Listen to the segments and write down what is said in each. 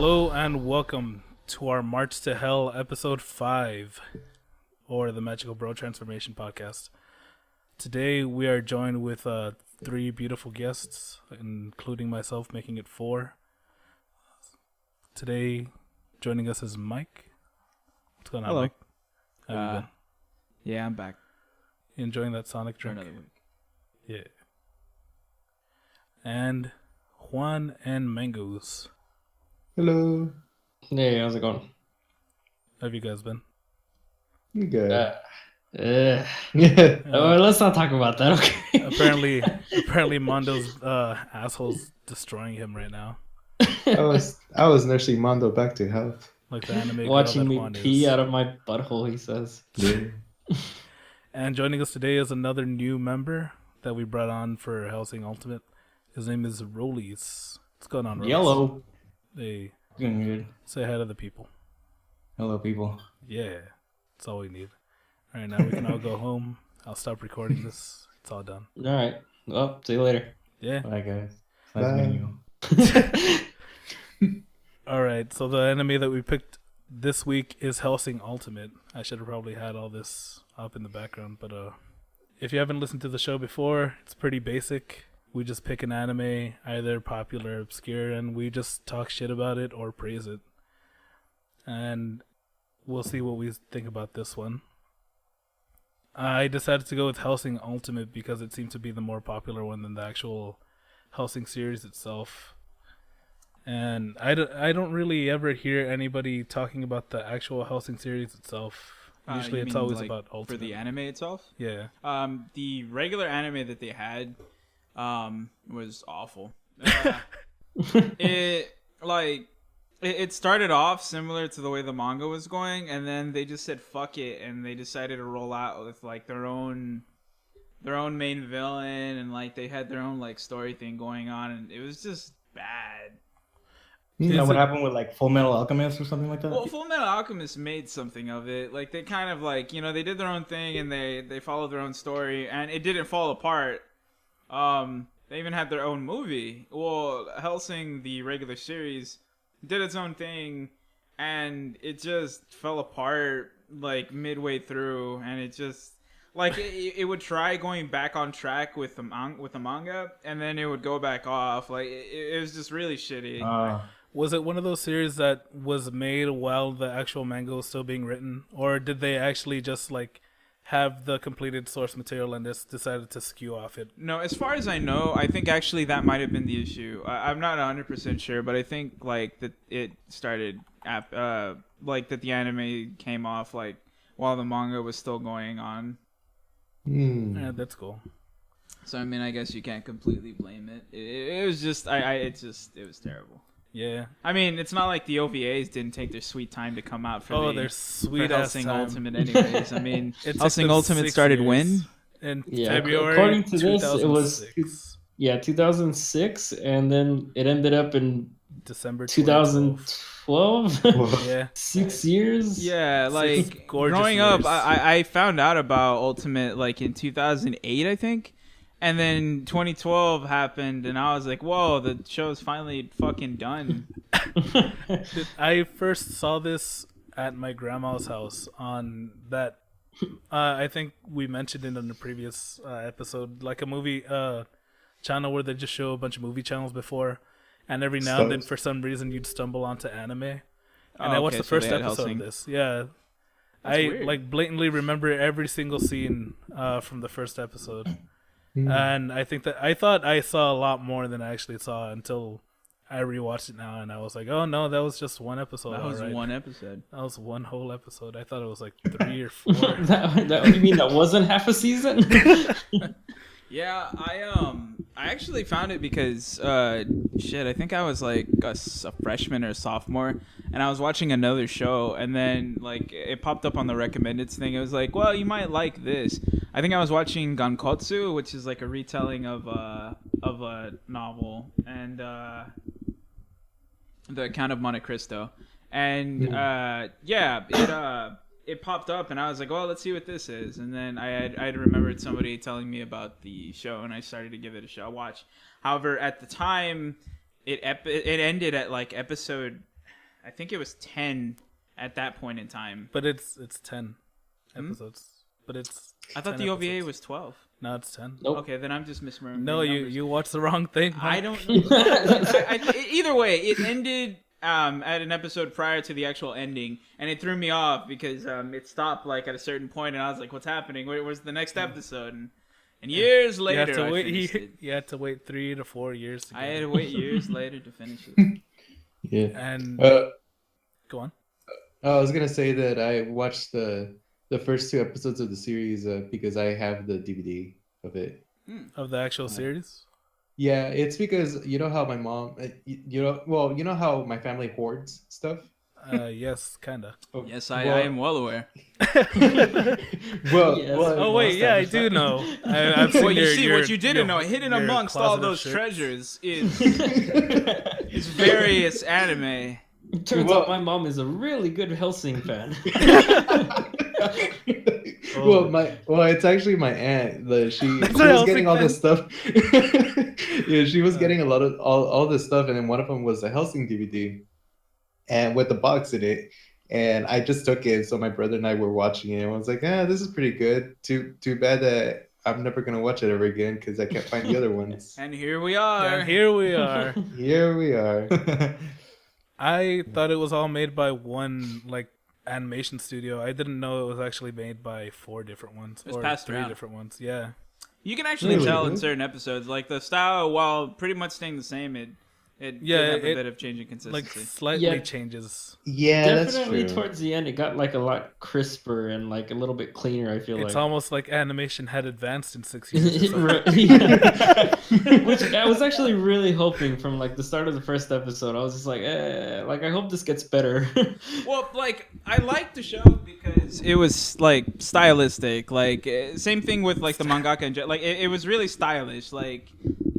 Hello and welcome to our March to Hell episode 5, or the Magical Bro Transformation Podcast. Today we are joined with 3 beautiful guests, including myself, making it 4. Today joining us is Mike. What's going on, Hello. Mike? How have you been? Yeah, I'm back You enjoying that Sonic for drink? another week. Yeah. And Juan and Mangoes. Hello. Hey, how's it going? How have you guys been? You good? Yeah. Uh, Let's not talk about that, okay? apparently Mondo's asshole's destroying him right now. I was nursing Mondo back to health. Like the anime girl Watching that me Juan pee is. out of my butthole, he says. Yeah. And joining us today is another new member that we brought on for Hellsing Ultimate. His name is Rollies. What's going on, Rollies? Yellow. Hey, Doing good. say hi to the people. Hello, people. Yeah, that's all we need. All right, now we can all go home. I'll stop recording this. It's all done. All right. Well, see you later. Yeah. Bye, guys. Bye. Nice meeting you. All right, so the anime that we picked this week is Hellsing Ultimate. I should have probably had all this up in the background, but if you haven't listened to the show before, it's pretty basic. We just pick an anime, either popular or obscure, and we just talk shit about it or praise it. And we'll see what we think about this one. I decided to go with Hellsing Ultimate because it seemed to be the more popular one than the actual Hellsing series itself. And I don't really ever hear anybody talking about the actual Hellsing series itself. Usually You it's mean, always like, about Ultimate. For the anime itself? Yeah. The regular anime that they had was awful. It started off similar to the way the manga was going, and then they just said fuck it, and they decided to roll out with like their own main villain, and like they had their own like story thing going on, and it was just bad. Is that what happened with like Full Metal Alchemist or something like that? Well, Full Metal Alchemist made something of it. Like they kind of like, they did their own thing and they followed their own story, and it didn't fall apart. They even had their own movie. Well, Hellsing, the regular series, did its own thing, and it just fell apart like midway through, and it just like it would try going back on track with the manga, and then it would go back off. Like it was just really shitty. Was it one of those series that was made while the actual manga was still being written? Or did they actually just like have the completed source material and just decided to skew off it? No, as far as I know, I think actually that might have been the issue. I'm not 100% sure, but I think like that it started like that the anime came off like while the manga was still going on. Yeah, that's cool. So I mean, I guess you can't completely blame it. It was just it was terrible. Yeah. I mean, it's not like the OVAs didn't take their sweet time to come out for Their sweet for ass Hellsing time. Ultimate anyways. I mean, It took Hellsing them Ultimate 6 started years. when? In Yeah, February according to this, it was 2006. 2006, and then it ended up in December 2012. 2012. Yeah. 6 years. Yeah, like gorgeous growing up, years. I found out about Ultimate like in 2008, I think. And then 2012 happened, and I was like, whoa, the show's finally fucking done. I first saw this at my grandma's house on that. I think we mentioned it in the previous episode, like a movie channel where they just show a bunch of movie channels before, and every now and then, for some reason, you'd stumble onto anime. And I watched the so first they had episode Hellsing. of this. Yeah, That's I weird. like blatantly remember every single scene from the first episode, and I think that I thought I saw a lot more than I actually saw until I rewatched it now, and I was like, oh no, that was just one episode. That was alright. one episode. That was one whole episode. I thought it was like 3 or 4. that you mean that wasn't half a season? Yeah, I actually found it because I think I was like a freshman or a sophomore, and I was watching another show, and then like it popped up on the recommended thing. It was like, well, you might like this. I think I was watching Gankotsu, which is like a retelling of a novel, and The Count of Monte Cristo, and it popped up, and I was like, well, let's see what this is. And then I had remembered somebody telling me about the show, and I started to give it a watch. However, at the time, it ended at like episode I think it was 10 at that point in time. But it's 10 episodes. But it's I thought 10 the OVA episodes. was 12. No, it's 10. Nope. Okay, then I'm just misremembering. No, numbers. you watched the wrong thing. I Mike. don't. Either way, it ended at an episode prior to the actual ending, and it threw me off because it stopped like at a certain point, and I was like, "What's happening? Where's the next episode?" And years later, I finished it. You had to wait 3 to 4 years. To I get had it. to wait years later to finish it. Yeah. And go on. I was gonna say that I watched the first 2 episodes of the series because I have the DVD of it. Of the actual series. Yeah, it's because you know how my mom, you know how my family hoards stuff. Yes, kinda. Yes, I am well aware. Well, Yes. Oh wait, yeah, I do know. I've seen Well, you your- see, your- what you didn't know, hidden your amongst all closet of those shirts. treasures is various anime. Turns Well- out my mom is a really good Hellsing fan. Well, it's actually my aunt. She That's was a Hellsing getting all fan. this stuff. Yeah, she was getting a lot of all this stuff, and then one of them was a Hellsing DVD, and with the box in it. And I just took it, so my brother and I were watching it, and I was like, this is pretty good. Too bad that I'm never gonna watch it ever again because I can't find the other ones. And here we are. And here we are. Here we are. I thought it was all made by one like animation studio. I didn't know it was actually made by 4 different ones It was or passed 3 around. different ones. Yeah. You can actually Really? tell in certain episodes, like the style, while pretty much staying the same, it Yeah, did have a it- bit of changing Like consistency. slightly Yeah. changes. Yeah, that's Definitely true. towards the end, it got like a lot crisper and like a little bit cleaner. I feel It's like. almost like animation had advanced in 6 years. or something. Yeah. Which I was actually really hoping from like the start of the first episode. I was just like I hope this gets better. Well, like I liked the show because it was like stylistic. Like same thing with like the mangaka and like it was really stylish. Like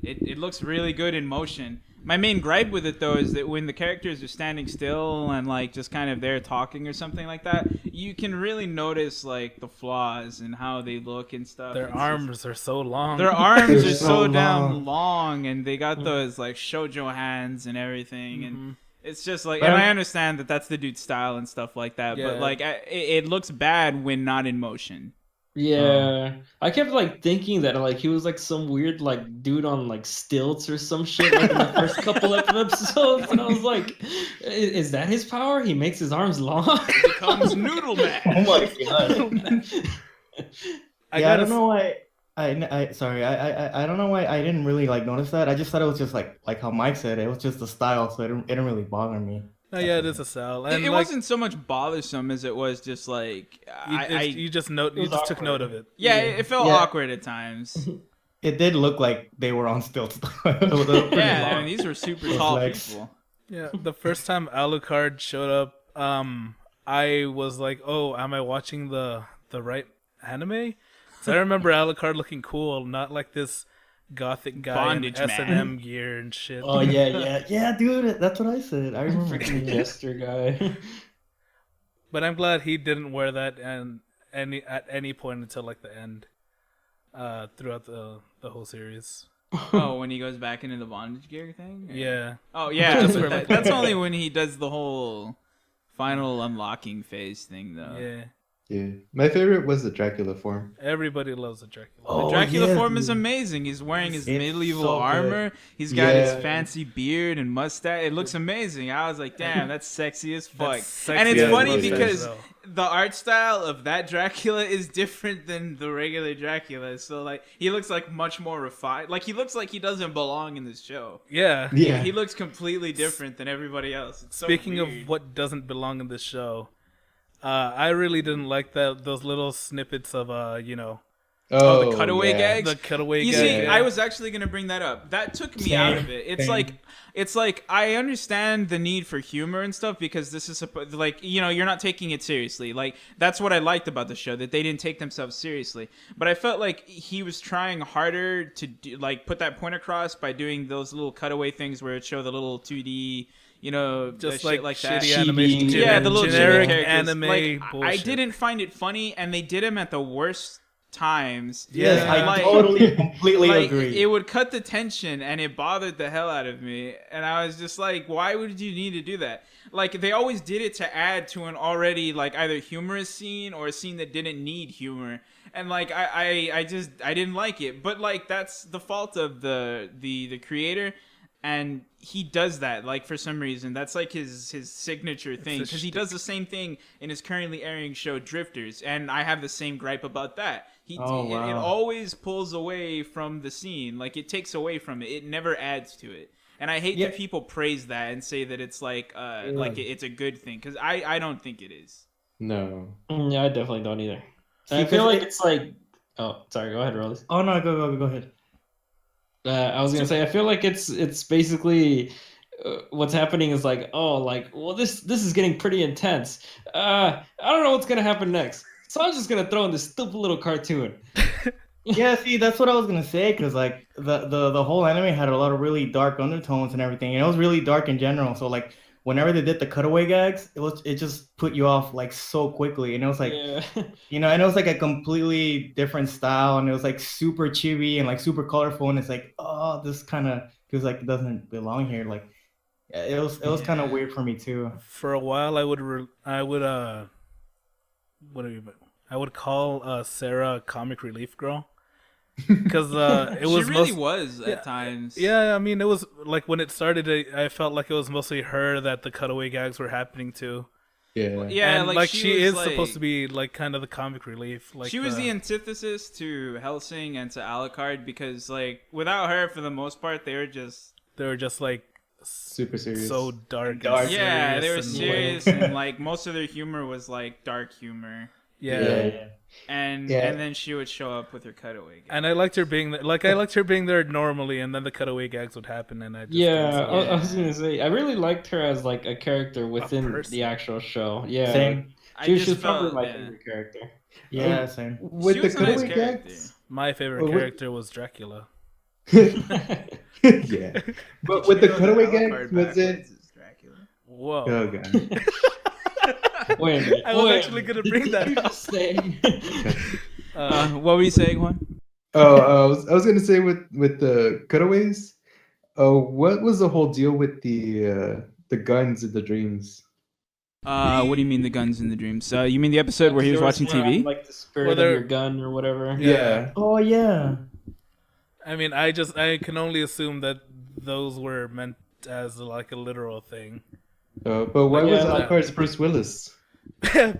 it looks really good in motion. My main gripe with it though is that when the characters are standing still and like just kind of there talking or something like that, you can really notice like the flaws in how they look and stuff. Their It's just- arms are so long. Their arms They're are so so damn long, and they got those like shoujo hands and everything, and it's just like. And I understand that that's the dude's style and stuff like that, Yeah. but like it looks bad when not in motion. Yeah, I kept like thinking that like he was like some weird like dude on like stilts or some shit like in the first couple of episodes, and I was like, is that his power? He makes his arms long. Becomes Noodle Man. Oh my god. I don't know why. Sorry. I don't know why I didn't really like notice that. I just thought it was just like how Mike said it was just the style, so it didn't really bother me. No, yeah, it is a style. And It like, wasn't so much bothersome as it was just like you just took awkward. note of it. yeah, it felt Yeah. awkward at times. It did look like they were on stilts. Yeah, I mean these were super Those tall legs. people. Yeah, the first time Alucard showed up, I was like, "Oh, am I watching the right anime?" So I remember Alucard looking cool, not like this gothic guy Bondage in man. S&M gear and shit. Oh yeah, dude. That's what I said. I remember. Freaking jester guy. But I'm glad he didn't wear that at any point until like the end, throughout the whole series. Oh, when he goes back into the bondage gear thing? Yeah, Oh yeah, Just but for, like- that's only when he does the whole final unlocking phase thing, though. yeah. Yeah, my favorite was the Dracula form. Everybody loves a Dracula. Oh, The Dracula yeah, form is dude. amazing. He's wearing his It's medieval so good. armor. He's got his Yeah. fancy beard and mustache. It looks amazing. I was like, damn, that's sexy as fuck. That's sexy And it's as funny mustache, because though. the art style of that Dracula is different than the regular Dracula. So like, he looks like much more refined. Like he looks like he doesn't belong in this show. Yeah. Yeah, He looks completely different than everybody else. It's so Speaking weird. of what doesn't belong in this show, I really didn't like those little snippets of Oh, the cutaway yeah. gags? the cutaway. You gag. see, Yeah. I was actually gonna bring that up. That took me Same, out of it. same. It's like I understand the need for humor and stuff because this is like you're not taking it seriously. Like that's what I liked about the show, that they didn't take themselves seriously. But I felt like he was trying harder to like put that point across by doing those little cutaway things where it showed the little 2D. just shit like that. shitty animation. Chibi. Yeah, the little generic generic characters. anime Like, I bullshit. didn't find it funny, and they did him at the worst times. Yes, Yeah. I Like- totally, completely Like, agree. it would cut the tension, and it bothered the hell out of me. And I was just like, why would you need to do that? Like, they always did it to add to an already, like, either humorous scene or a scene that didn't need humor. And, like, I didn't like it. But, like, that's the fault of the creator. And he does that, like, for some reason. That's, like, his signature thing. Because he does the same thing in his currently airing show, Drifters. And I have the same gripe about that. It always pulls away from the scene. Like, it takes away from it. It never adds to it. And I hate that people praise that and say that it's, like it's a good thing. Because I don't think it is. No. Yeah, I definitely don't either. See, I feel 'cause like it's like... Oh, sorry. Go ahead, Rollis. Oh no, go ahead. I was gonna say, I feel like it's basically what's happening is like, oh, like, well, this is getting pretty intense. I don't know what's gonna happen next, so I'm just gonna throw in this stupid little cartoon. Yeah, see, that's what I was gonna say, because like the whole anime had a lot of really dark undertones and everything, and it was really dark in general. So like whenever they did the cutaway gags, it just put you off like so quickly, and it was like, Yeah. and it was like a completely different style, and it was like super chibi and like super colorful, and it's like, oh, this kind of feels like it doesn't belong here. Like, yeah, it was kind of weird for me too. For a while, I would call Sarah comic relief girl, because it was She really was at times. Yeah, I mean, it was like when it started, I felt like it was mostly her that the cutaway gags were happening to. Yeah. Yeah, and, like she was, is like, supposed to be like kind of the comic relief. Like she was the antithesis to Hellsing and to Alucard, because like without her, for the most part, they were just like Super serious. so dark. Dark. And yeah, they were and, serious, and like most of their humor was like dark humor. Yeah. And Yeah. and then she would show up with her cutaway gag. And I liked her being there normally, and then the cutaway gags would happen, and I just Yeah, couldn't see I was gonna say, I really liked her as like a character within person. the actual show. Yeah, Same. She was just probably felt- my yeah. favorite character. Yeah, same. With She the was a nice cutaway character. gags. My favorite Well, character was Dracula. Yeah. But with the You know cutaway that gags, Alucard was it? backwards is Dracula. Whoa! Oh god. Wait a minute. I was wait a actually minute. gonna bring that up. Say. What were you saying, Juan? Oh, I was gonna say with the cutaways. What was the whole deal with the guns in the dreams? What do you mean the guns in the dreams? You mean the episode where he was There watching one on, TV? like the spirit Well, of there- your gun or whatever. Yeah. Oh yeah. I mean, I can only assume that those were meant as like a literal thing. But why was Yeah. Alucard's Bruce Willis? Yeah,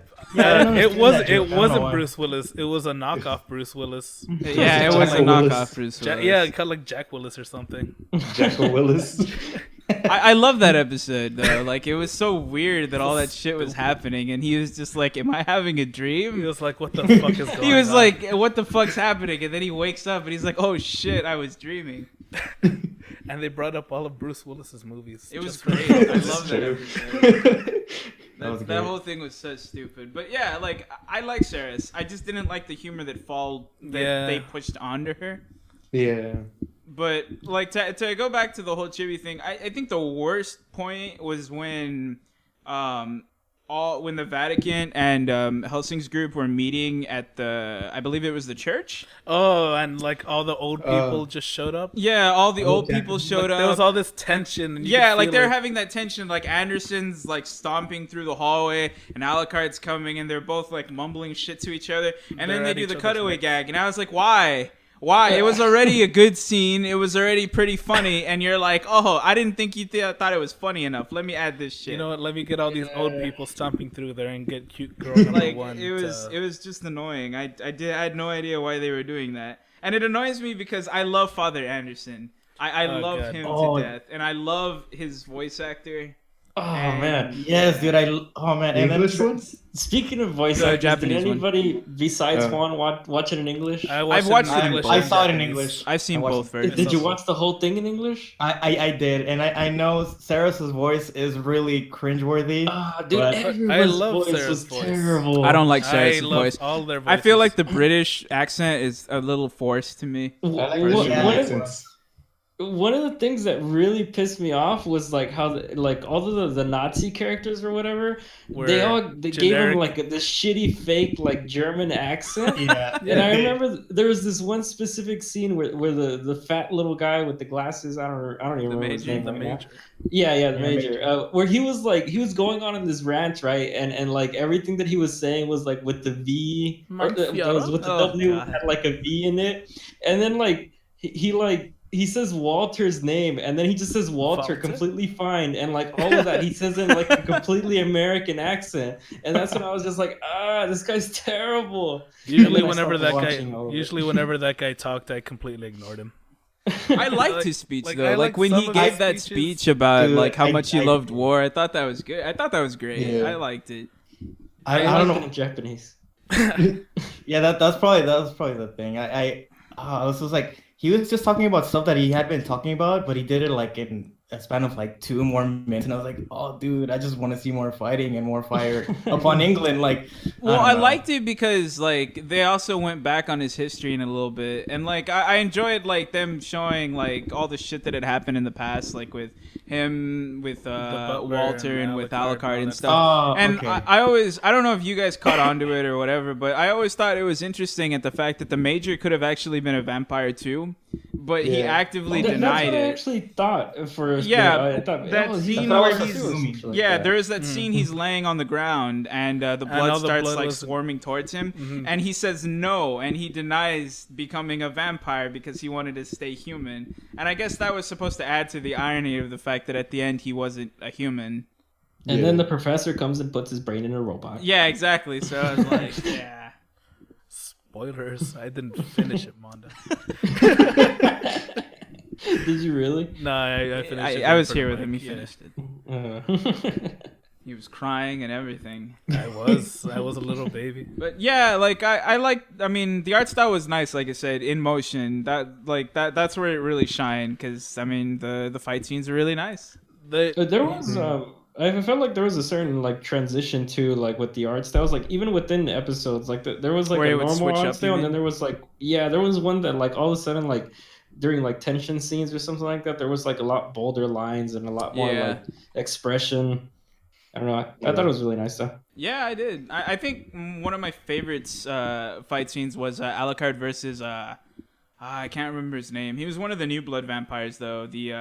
I don't it understand was that joke. I it don't know wasn't why. Bruce Willis. It was a knockoff Bruce Willis. Yeah, it was a Jack Willis. knockoff Bruce Willis. Yeah, kind of like Jack Willis or something. Jackal Willis. I love that episode though. Like it was so weird that all that shit was happening, and he was just like, "Am I having a He dream?" was like, "What the fuck is going on?" He was like, "What the fuck's happening?" And then he wakes up and he's like, "Oh shit, I was dreaming." and they brought up all of Bruce Willis's movies. It was just for- great. I This love is that true. episode. That was That great. whole thing was so stupid. But yeah, like I like Saris. I just didn't like the humor that Yeah. they pushed onto her. Yeah. But like to go back to the whole chibi thing, I think the worst point was when when the Vatican and Helsing's group were meeting at I believe it was the church. Oh, and like all the old people just showed up. Yeah, all the old yeah. people showed Like, up. there was all this tension. And you Yeah, could like feel they're it. having that tension. Like Anderson's like stomping through the hallway, and Alucard's coming, and they're both like mumbling shit to each other. And then They're they at do each the other's cutaway necks. gag, and I was like, why? Why? It was already a good scene. It was already pretty funny, and you're like, oh, I didn't think you thought it was funny enough. Let me add this shit. You know what? Let me get all these old people stomping through there and get cute girl number Like one. it was just annoying. I had no idea why they were doing that, and it annoys me because I love Father Anderson. I Oh, love God. him Oh. to death, and I love his voice actor. Oh And- man. Yes, dude. Oh man. The And then English ones? Speaking of voice The actors, Japanese did one. anybody besides Oh. Juan watch it in English? I've I've watched it in English English. I and saw it in Japanese. English. I've seen I watched both it. versions. Did you watch the whole thing in English? I did, and I know Sarah's voice is really cringeworthy. Ah, dude, But- everyone's I love voice Sarah's was voice. terrible. I don't like I Sarah's love voice. all their I voices. feel like the British accent is a little forced to me. What, British Yeah. what, accents. one of the things that really pissed me off was like how like all of the Nazi characters or whatever, they gave him like this shitty fake like German accent. Yeah. And I remember there was this one specific scene where the fat little guy with the glasses, I don't even remember his name. The right now. Major. Yeah, the Major. Where he was going on in this rant, right? And like everything that he was saying was like with the V, or that was with the W had like a V in it, and then like he says Walter's name, and then he just says Walter completely fine, and like all of that he says in like a completely American accent, and that's when I was just like, this guy's terrible. Usually whenever that guy talked, I completely ignored him. I liked his speech though. Like when he gave that speech about like how much he loved war, I thought that was good. I thought that was great. Yeah. I liked it. I don't know in Japanese. Yeah, that was probably the thing. I was just like, he was just talking about stuff that he had been talking about, but he did it like in a span of like 2 more minutes, and I was like, oh dude, I just want to see more fighting and more fire upon England. Like, well, I liked it because like they also went back on his history in a little bit, and like I enjoyed like them showing like all the shit that had happened in the past, like with him, with Walter, and with Alucard and stuff. Oh, and okay. I don't know if you guys caught on to it or whatever, but I always thought it was interesting at the fact that the Major could have actually been a vampire too, but he actively denied that's what it. I actually thought for Yeah, I thought, that he's scene a where vampire he's too. there is that scene he's laying on the ground and the blood starts like swarming towards him, and he says no, and he denies becoming a vampire because he wanted to stay human. And I guess that was supposed to add to the irony of the fact that at the end he wasn't a human. And then the professor comes and puts his brain in a robot. Yeah, exactly. So I was like, yeah. Spoilers. I didn't finish it, Monda. Did you really? No, I finished it. I was here with him. He Yeah. finished it. He was crying and everything. I was a little baby. But yeah, like I mean, the art style was nice, like I said, in motion. That's where it really shined, because I mean the fight scenes are really nice. There was I felt like there was a certain like transition to like with the art styles, like even within the episodes, like there was like Where a it would normal switch art up, style, you and then mean? there was like there was one that like all of a sudden like during like tension scenes or something like that, there was like a lot bolder lines and a lot more like expression. I don't know. I thought it was really nice though. Yeah, I did. I think one of my favorites fight scenes was Alucard versus I can't remember his name. He was one of the New Blood vampires though. The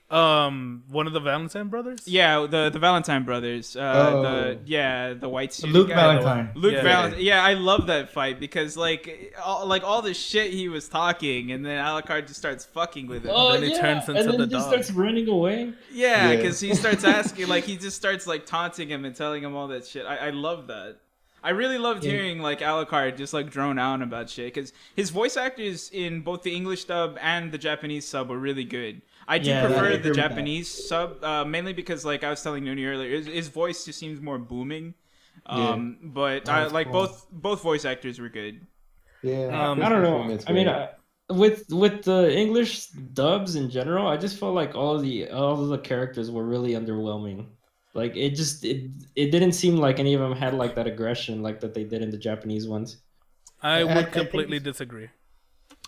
one of the Valentine brothers? Yeah, the Valentine brothers. The white suit Luke guy. Valentine. Valentine. Yeah, I love that fight because like all the shit he was talking, and then Alucard just starts fucking with him. Then he turns into and then the he just dog. starts running away. Yeah, because he starts asking, like he just starts like taunting him and telling him all that shit. I love that. I really loved hearing like Alucard just like drone on about shit, because his voice actors in both the English dub and the Japanese sub were really good. I do prefer the Japanese sub, mainly because, like I was telling Nooney earlier, his voice just seems more booming. But I like cool. both voice actors were good. Yeah, I don't know. I mean, with the English dubs in general, I just felt like all of the characters were really underwhelming. Like it didn't seem like any of them had like that aggression like that they did in the Japanese ones. I would completely disagree.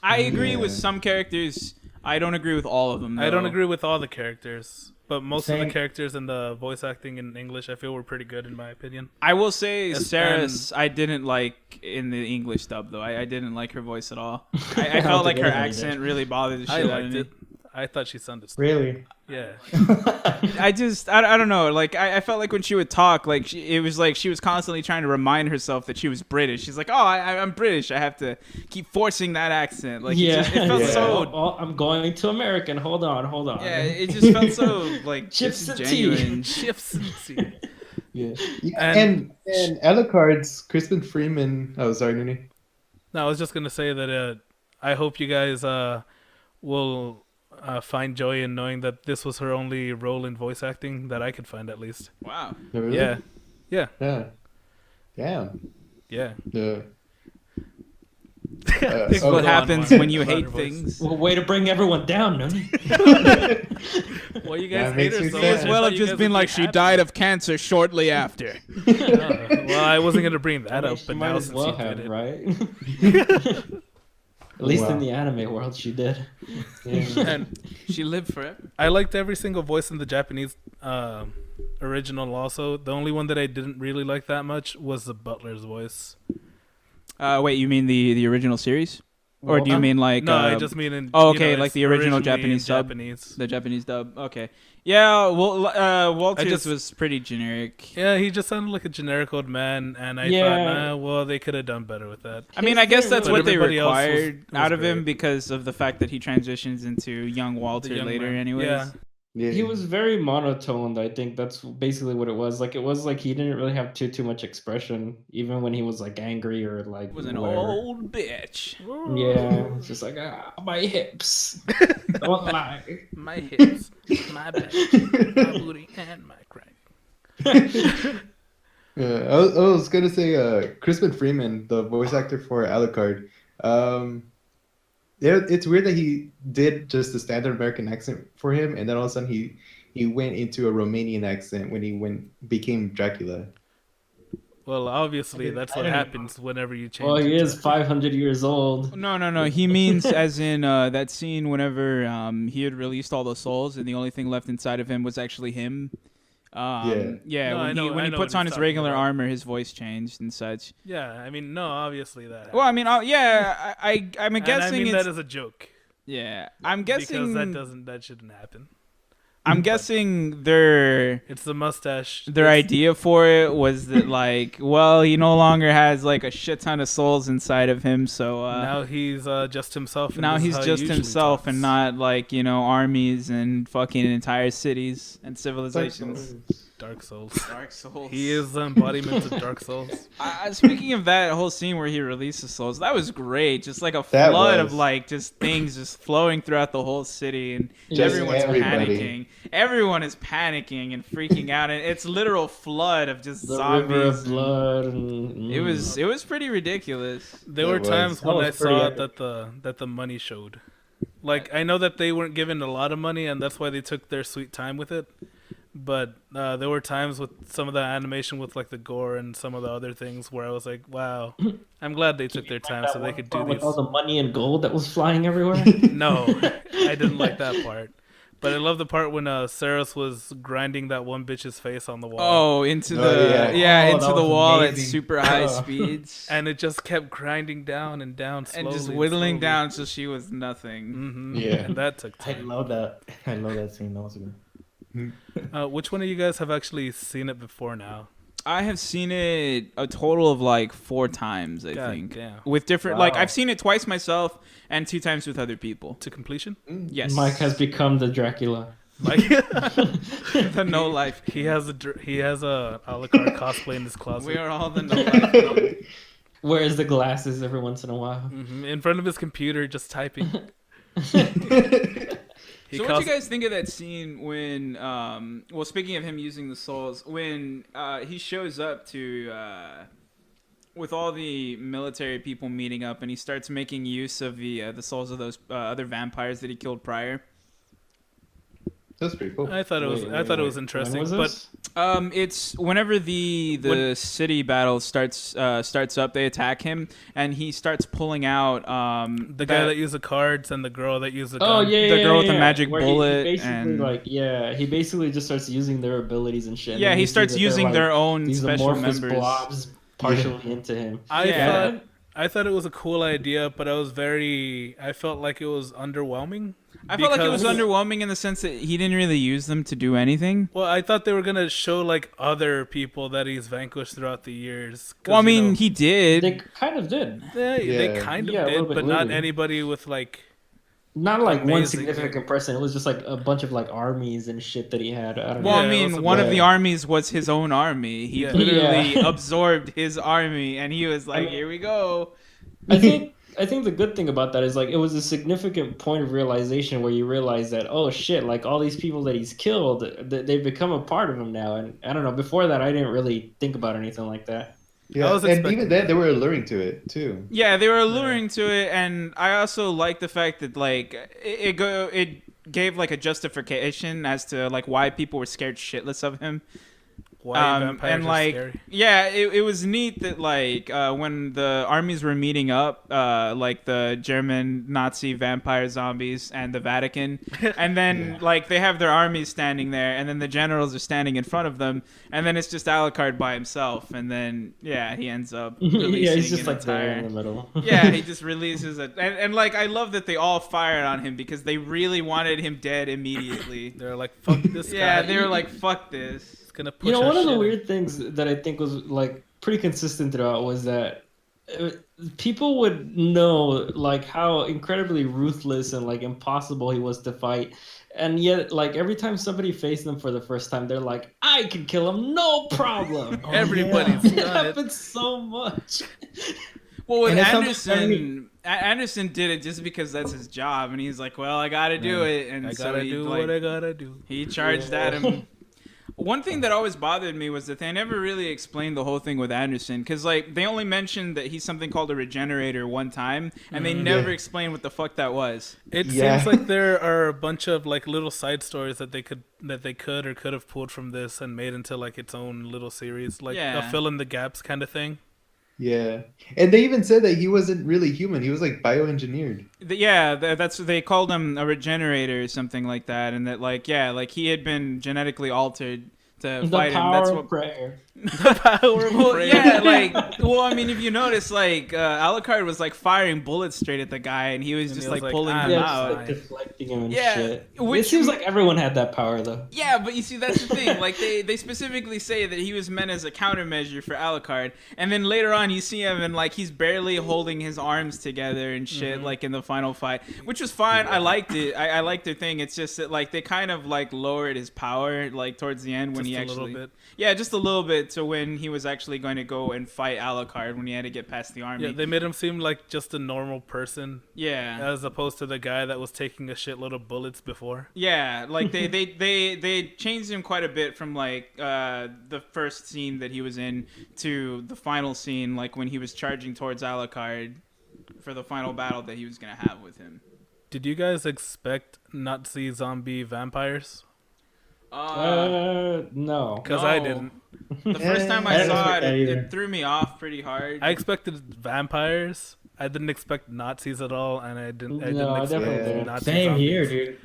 I agree with some characters. I don't agree with all of them, though. I don't agree with all the characters, but most of the characters in the voice acting in English, I feel, were pretty good in my opinion. I will say Sarah's I didn't like in the English dub, though. I didn't like her voice at all. I felt like her accent really bothered the shit out of me. I thought she sounded stupid. Really? Yeah. I don't know. Like I felt like when she would talk, like it was like she was constantly trying to remind herself that she was British. She's like, "Oh, I'm British. I have to keep forcing that accent." Like it felt so. Oh, I'm going to American. Hold on. Yeah, it just felt so like chips and genuine. Chips and tea. Yeah. And Alucard's Crispin Freeman. Oh, sorry, Nooney. No, I was just gonna say that I hope you guys will find joy in knowing that this was her only role in voice acting that I could find, at least. Wow. Oh, really? Yeah. Damn. Yeah. This is what happens when you hate things. Well, way to bring everyone down, no? Well, you guys That hate makes her me so sad. much. As well I have thought you just guys been would like be she happy. died of cancer shortly after. Well, I wasn't gonna bring that up, but Might now as since well you did have, it, right? At least in the anime world, she did. Yeah. And She lived forever. I liked every single voice in the Japanese original. Also, the only one that I didn't really like that much was the butler's voice. Wait, you mean the original series? Or do you mean like... No, I just mean in... Oh, okay, you know, like the original Japanese dub? The Japanese dub, okay. Yeah, well, Walter's was pretty generic. Yeah, he just sounded like a generic old man, and I thought, well, they could have done better with that. I mean, I guess that's what they required was out of great. him because of the fact that he transitions into young Walter later anyways. Yeah. He was very monotoned. I think that's basically what it was. Like, it was like he didn't really have too much expression, even when he was like angry or like. He was an whatever. old bitch. Yeah, it's just like my hips. Don't lie. My hips, my back, my booty, and my crack. I was gonna say Crispin Freeman, the voice actor for Alucard. Yeah, it's weird that he did just the standard American accent for him, and then all of a sudden he went into a Romanian accent when he became Dracula. Well, obviously, that's what happens whenever you change. Well, he is 500 years old. No. He means as in that scene whenever he had released all the souls, and the only thing left inside of him was actually him. No, When he puts on his regular armor, his voice changed and such. Yeah, I mean, no, obviously that happened. Well, I mean, I'm guessing I mean, it's... that is a joke. Yeah, I'm guessing... Because that shouldn't happen. I'm guessing it's the mustache. Their idea for it was that, like, well, he no longer has, like, a shit ton of souls inside of him, so... now he's just himself. Now he's just himself and not, like, armies and fucking entire cities and civilizations. Dark Souls. Dark Souls. He is the embodiment of Dark Souls. Speaking of that whole scene where he released the souls, that was great. Just like a flood of like just things just flowing throughout the whole city, and everyone's panicking. Everyone is panicking and freaking out, and it's literal flood of just zombies. River of blood. It was pretty ridiculous. There were times when I saw that the money showed. Like, I know that they weren't given a lot of money, and that's why they took their sweet time with it. But there were times with some of the animation with like the gore and some of the other things where I was like, wow, I'm glad they took their time so they could do with these. all the money and gold that was flying everywhere. No, I didn't like that part. But I love the part when Saros was grinding that one bitch's face on the wall. Oh, into the wall at super high speeds. And it just kept grinding down and down slowly. And just whittling down until she was nothing. Mm-hmm. Yeah. And that took time. I love that scene. That was good. Which one of you guys have actually seen it before now? I have seen it a total of like 4 times, I think. Damn. With different, like, I've seen it twice myself and 2 times with other people. To completion? Yes. Mike has become the Dracula. Mike, the no life. He has a Alucard cosplay in his closet. We are all the no life. Wears the glasses every once in a while. Mm-hmm. In front of his computer, just typing. So what do you guys think of that scene when, well, speaking of him using the souls, when he shows up to, with all the military people meeting up, and he starts making use of the souls of those other vampires that he killed prior? That's pretty cool. I thought it was interesting, but it's whenever the city battle starts up, they attack him, and he starts pulling out the guy that used the cards and the girl that used the gun. The girl with the magic bullet, he basically just starts using their abilities and shit. Yeah, he starts using their own these special amorphous members. blobs partially into him. I thought it was a cool idea, but I felt like it was underwhelming. I felt like it was underwhelming in the sense that he didn't really use them to do anything. Well, I thought they were gonna show like other people that he's vanquished throughout the years. Well, I mean, he did. They kind of did. They kind of did, but not anybody with like. Not like one significant person. It was just like a bunch of like armies and shit that he had. I don't know. Well, I mean, one of the armies was his own army. He literally absorbed his army, and he was like, "Here we go." I think the good thing about that is like it was a significant point of realization where you realize that, oh shit, like all these people that he's killed, they've become a part of him now. And I don't know, before that I didn't really think about anything like that. Yeah, and even then they were alluring to it too. Yeah, they were alluring to it, and I also like the fact that like it gave like a justification as to like why people were scared shitless of him. Why vampires and are like, scary. yeah, it was neat that like when the armies were meeting up, like the German Nazi vampire zombies and the Vatican, and then like they have their armies standing there, and then the generals are standing in front of them, and then it's just Alucard by himself, and then he ends up releasing Yeah, he's just an like entire... there in the middle. Yeah, he just releases it, and like I love that they all fired on him because they really wanted him dead immediately. They're like, fuck this guy. Yeah, they were like, fuck this. It's gonna push One of the shit. weird things that I think was like pretty consistent throughout was that people would know like how incredibly ruthless and like impossible he was to fight, and yet like every time somebody faced him for the first time, they're like, I can kill him, no problem. Everybody's It done it. happens so much. Well, with And it's Anderson did it just because that's his job, and he's like, well, I gotta do it, and I so gotta he, do like, what I gotta do. he charged at him. One thing that always bothered me was that they never really explained the whole thing with Anderson, because like they only mentioned that he's something called a regenerator one time, and they never explained what the fuck that was. It seems like there are a bunch of like little side stories that they could have pulled from this and made into like its own little series, like a fill in the gaps kind of thing. Yeah, and they even said that he wasn't really human. He was like bioengineered. That's they called him a regenerator or something like that, and that like he had been genetically altered to fight him. That's what prayer. The power of Well, prayer. yeah, like, well, I mean, if you notice, like, Alucard was like firing bullets straight at the guy, and he was And just he was like like, pulling "Ah, him yeah, out. Like deflecting him and Yeah, shit. which- It seems like everyone had that power though. Yeah, but you see, that's the thing. Like, they specifically say that he was meant as a countermeasure for Alucard, and then later on, you see him and like he's barely holding his arms together and shit, like in the final fight, which was fine. I liked it. I liked their thing. It's just that like they kind of like lowered his power like towards the end when Just he a actually, little bit. yeah, just a little bit to when he was actually going to go and fight Alucard when he had to get past the army. Yeah, they made him seem like just a normal person, Yeah. as opposed to the guy that was taking a shitload of bullets before. Yeah, like they changed him quite a bit from like the first scene that he was in to the final scene, like when he was charging towards Alucard for the final battle that he was gonna have with him. Did you guys expect Nazi zombie vampires? No. Because No. I didn't. The first time I I didn't saw expect that it, either. it threw me off pretty hard. I expected vampires. I didn't expect Nazis at all, and I didn't No, I expect definitely didn't. Nazi Same zombies. here, dude.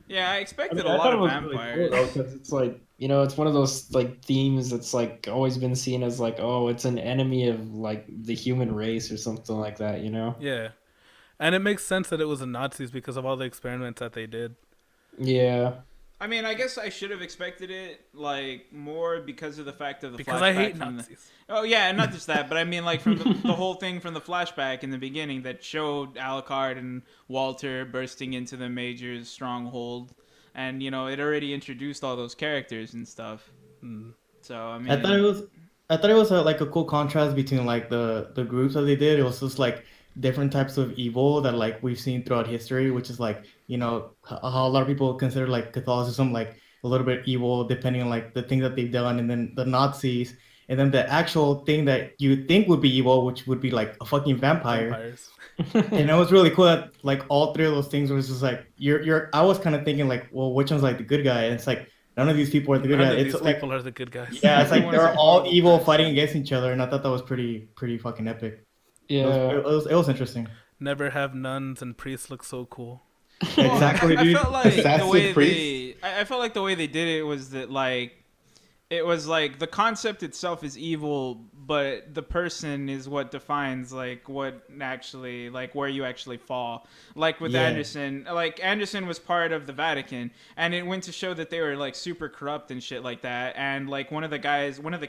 Yeah, I expected I a lot thought of it was really vampires. cool though, because it's like, it's one of those like themes that's like always been seen as like, oh, it's an enemy of like the human race or something like that, Yeah. And it makes sense that it was the Nazis because of all the experiments that they did. Yeah. I mean, I guess I should have expected it like more because of the fact of the Because flashback I hate from the- Nazis. Oh yeah, and not just that, but I mean like from the whole thing from the flashback in the beginning that showed Alucard and Walter bursting into the Major's stronghold, and it already introduced all those characters and stuff. So I mean, I thought it was like a cool contrast between like the groups that they did. It was just like different types of evil that like we've seen throughout history, which is like how a lot of people consider like Catholicism like a little bit evil depending on like the things that they've done, and then the Nazis, and then the actual thing that you think would be evil, which would be like a fucking vampire. Vampires. And it was really cool that like all three of those things was just like I was kind of thinking like, well, which one's like the good guy? And it's like none of these people are the good None guy. of It's these like people are the good guys. yeah, it's like Everyone's they're a all troll. evil fighting against each other, and I thought that was pretty fucking epic. Yeah. It was interesting. Never have nuns and priests look so cool. Exactly, I dude. felt like the Assassin way priest. I felt like the way they did it was that like it was like the concept itself is evil, but the person is what defines like what actually like where you actually fall. Like with Yeah. Anderson, like Anderson was part of the Vatican, and it went to show that they were like super corrupt and shit like that. And like one of the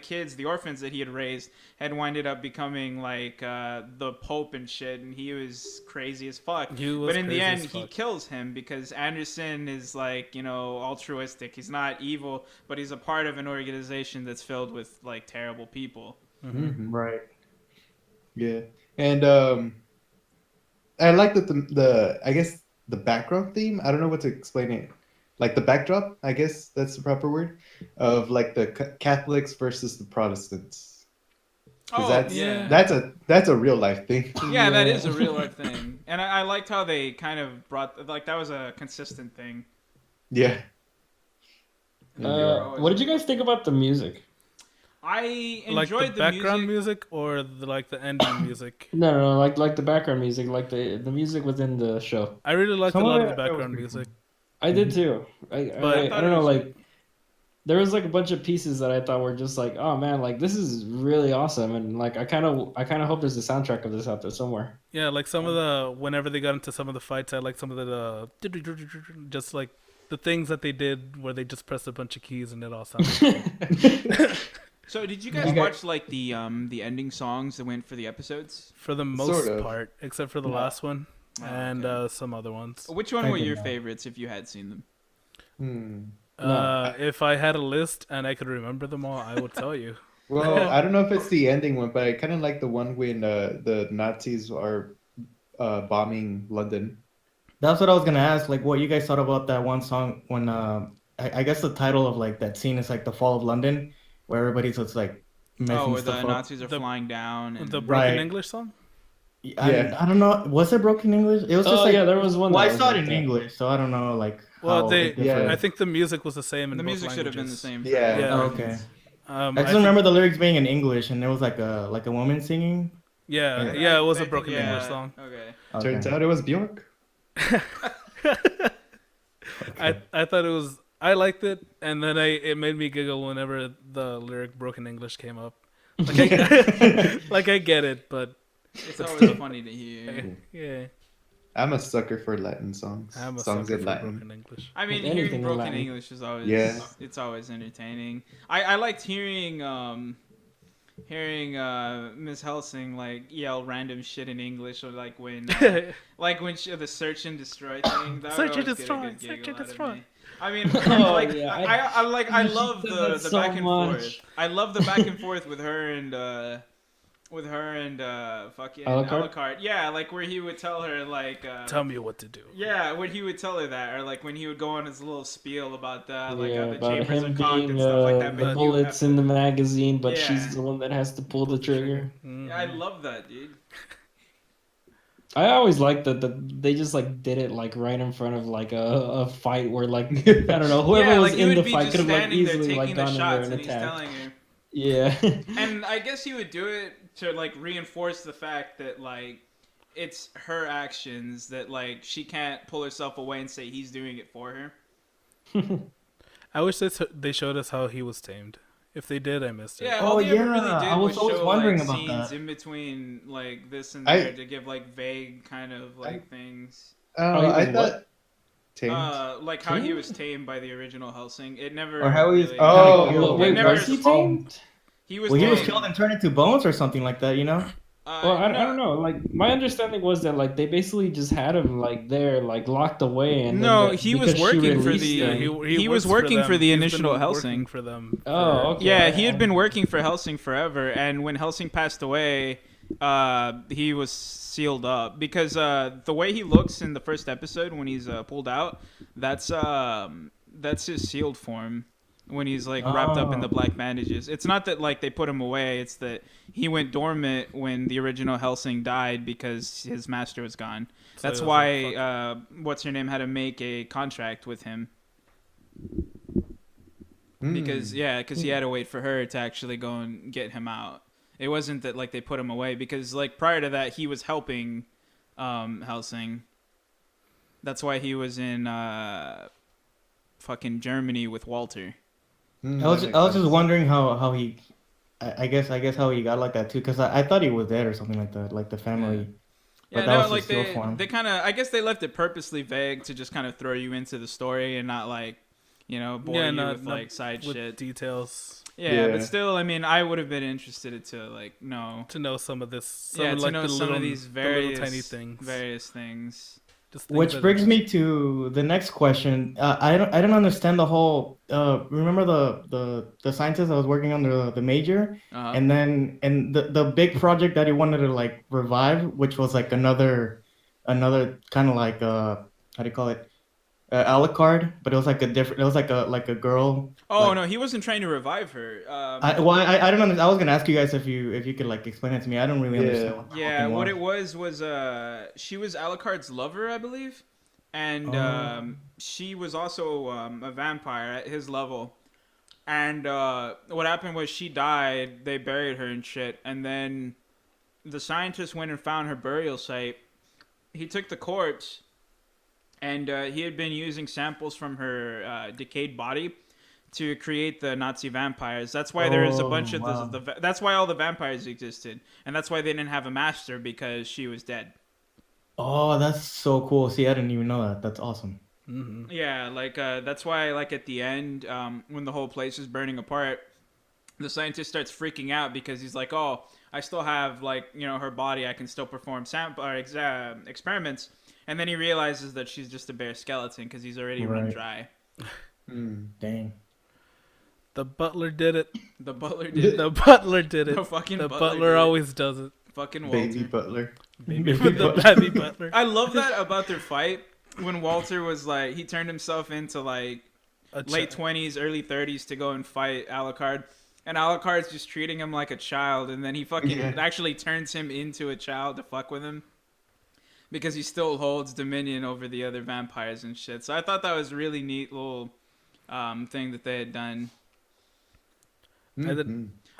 kids, the orphans that he had raised, had winded up becoming like the Pope and shit, and he was crazy as fuck. He was But in the crazy end, as he fuck. kills him because Anderson is like altruistic. He's not evil, but he's a part of an organization that's filled with like terrible people. Right. Yeah, and I like that the I guess the background theme. I don't know what to explain it. Like the backdrop, I guess that's the proper word, of like the Catholics versus the Protestants. 'Cause that's a real life thing. Yeah, that is a real life thing, and I liked how they kind of brought like that was a consistent thing. Yeah. What did you guys think about the music? I like enjoyed the background music or the ending music. No, like the background music, like the music within the show. I really liked Some a of lot of the it was background pretty music. I did too. I thought don't it know, was- like there was like a bunch of pieces that I thought were just like, oh man, like this is really awesome, and like I kind of hope there's a soundtrack of this out there somewhere. Yeah, like some of the whenever they got into some of the fights, I like some of the just like the things that they did where they just pressed a bunch of keys and it all sounded. So did you guys watch like the ending songs that went for the episodes? For the most Sort of. part, except for the last one and some other ones. Which one I were did your not. favorites if you had seen them? If I had a list and I could remember them all, I would tell you. Well, I don't know if it's the ending one, but I kind of like the one when the Nazis are bombing London. That's what I was gonna ask. Like, what you guys thought about that one song when I guess the title of like that scene is like the fall of London, where everybody's just like messing Where stuff the up. Nazis are flying down. And... The broken Right. English song? Yeah. I don't know. Was it broken English? It was just like yeah, there was one. Well, I that was saw it like in that. English, so I don't know like. Well, how they it differed. I think the music was the same in the both music should have been the languages. same. Yeah. Yeah. Oh, okay. I just I remember the lyrics being in English, and there was like a woman singing. Yeah, it was I a broken think- English song. Okay. Turns out it was Bjork. I thought it was. I liked it, and then it made me giggle whenever the lyric "broken English" came up. Like I get it, but It's always funny to hear. yeah, I'm a sucker for Latin songs. I'm a songs sucker in for Latin. broken English. I mean, Anything hearing in broken Latin. English is always it's always entertaining. I liked hearing Miss Hellsing like yell random shit in English, or like when the search and destroy thing. That Search would and always destroy, get a good search and giggle out of destroy. me. I mean, Oh, like yeah, I love she said the that so back and much. forth. I love the back and forth with her and fucking Alucard? Alucard. Yeah, like where he would tell her like Tell me what to do. yeah, when he would tell her that, or like when he would go on his little spiel about that, like Yeah, how the about chambers him are cocked being and stuff like that. the But you bullets have in the magazine, but Yeah. she's the one that has to pull the trigger. yeah, I love that, dude. I always liked that they just like did it like right in front of like a fight where like I don't know whoever yeah, was like he in the would be fight just could have like standing there easily taking like the gone in there shots, and and he's attacked. telling her. Yeah. And I guess he would do it to like reinforce the fact that like it's her actions, that like she can't pull herself away and say he's doing it for her. I wish they showed us how he was tamed. If they did, I missed it. Yeah, Oh, all they ever yeah, really did I was always show wondering like about scenes that. in between like this and I- there to give like vague kind of like things. Oh, he I was thought what? tamed. Like how he was tamed by the original Hellsing. It never. Or how he's really- Oh, kinda killed. Wait, was he tamed? He was. Well, he was tamed. killed and turned into bones or something like that, you know? Well, I don't know. Like my understanding was that like they basically just had him like there, like locked away, and No, then he was because she working for released the- him- He was works working for them. the He's been initial working Hellsing. for them. Oh, for- okay. Yeah, he had been working for Hellsing forever, and when Hellsing passed away, he was sealed up because the way he looks in the first episode when he's pulled out, that's his sealed form when he's like wrapped up in the black bandages. It's not that like they put him away; it's that he went dormant when the original Hellsing died because his master was gone. So That's he was why like, what's her name had to make a contract with him. Because he had to wait for her to actually go and get him out. It wasn't that like they put him away because like prior to that he was helping Hellsing. That's why he was in fucking Germany with Walter. Hmm, I was that makes just sense. wondering how he, I guess how he got like that too, because I thought he was dead or something like that, like the family. Yeah, But that no, was like his still form. they kind of I guess they left it purposely vague to just kind of throw you into the story and not like bore you with like side with shit. details Yeah, but Yeah. still, I mean, I would have been interested to like know. to know some of this. Some Yeah, of, to like know the some little, of these the little various tiny things. Various things. Just things Which that- brings me to the next question. I don't understand the whole. Remember the scientist that was working on the major, Uh-huh. and the big project that he wanted to like revive, which was like another kind of like how do you call it, Alucard, but it was like a different. It was like a girl. Oh like- no, he wasn't trying to revive her. I don't understand. I was gonna ask you guys if you could like explain it to me. I don't really Yeah. understand. What the Yeah, fucking what it was she was Alucard's lover, I believe, and Oh. she was also a vampire at his level. And what happened was she died. They buried her and shit. And then the scientist went and found her burial site. He took the corpse, and he had been using samples from her decayed body to create the Nazi vampires. That's why there is a bunch of that's why all the vampires existed, and that's why they didn't have a master, because she was dead. Oh, that's so cool. See, I didn't even know that. That's awesome. Mm-hmm. Yeah, like that's why, like at the end, when the whole place is burning apart, the scientist starts freaking out because he's like, "Oh, I still have like her body. I can still perform experiments." And then he realizes that she's just a bare skeleton because he's already run dry. Dang. The butler did it. The butler did it. The butler did it. The fucking the butler butler always does it. Fucking Walter. Baby butler. Baby butler. I love that about their fight when Walter was like, he turned himself into like late 20s, early 30s to go and fight Alucard. And Alucard's just treating him like a child. And then he fucking actually turns him into a child to fuck with him. Because he still holds dominion over the other vampires and shit. So I thought that was a really neat little thing that they had done.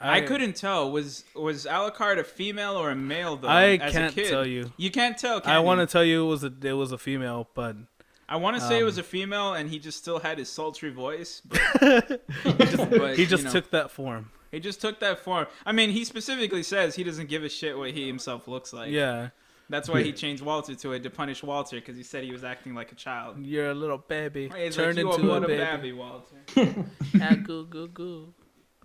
I couldn't tell. Was Alucard a female or a male though? I as can't a kid? tell you. You can't tell. I want to tell you it was a female, but I want to say it was a female, and he just still had his sultry voice. He just took that form. He just took that form. I mean, he specifically says he doesn't give a shit what he himself looks like. Yeah. That's why he changed Walter to it, to punish Walter, because he said he was acting like a child. You're a little baby. He's Turn like, into a baby, Walter. Goo.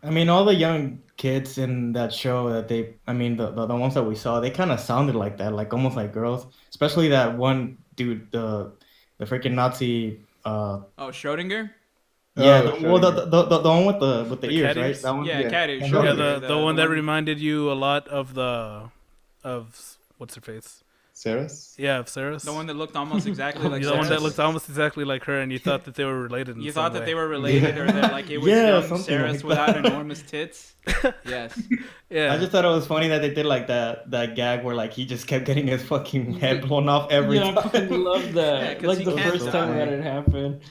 I mean, all the young kids in that show that the ones that we saw, they kind of sounded like that, like almost like girls. Especially that one dude, the freaking Nazi. Schrodinger. Yeah, the one with the ears, right? That one. Yeah, cat ears. Yeah, the one that reminded you a lot of what's her face? Saris? Yeah, of Saris. The one that looked almost exactly like the Saris. one that looked almost exactly like her, and you thought that they were related. You thought that they were related, or that like it was young Saris without enormous tits. Yes. Yeah. I just thought it was funny that they did like that gag where like he just kept getting his fucking head blown off every time. I fucking love that. Yeah, like the first time that it happened.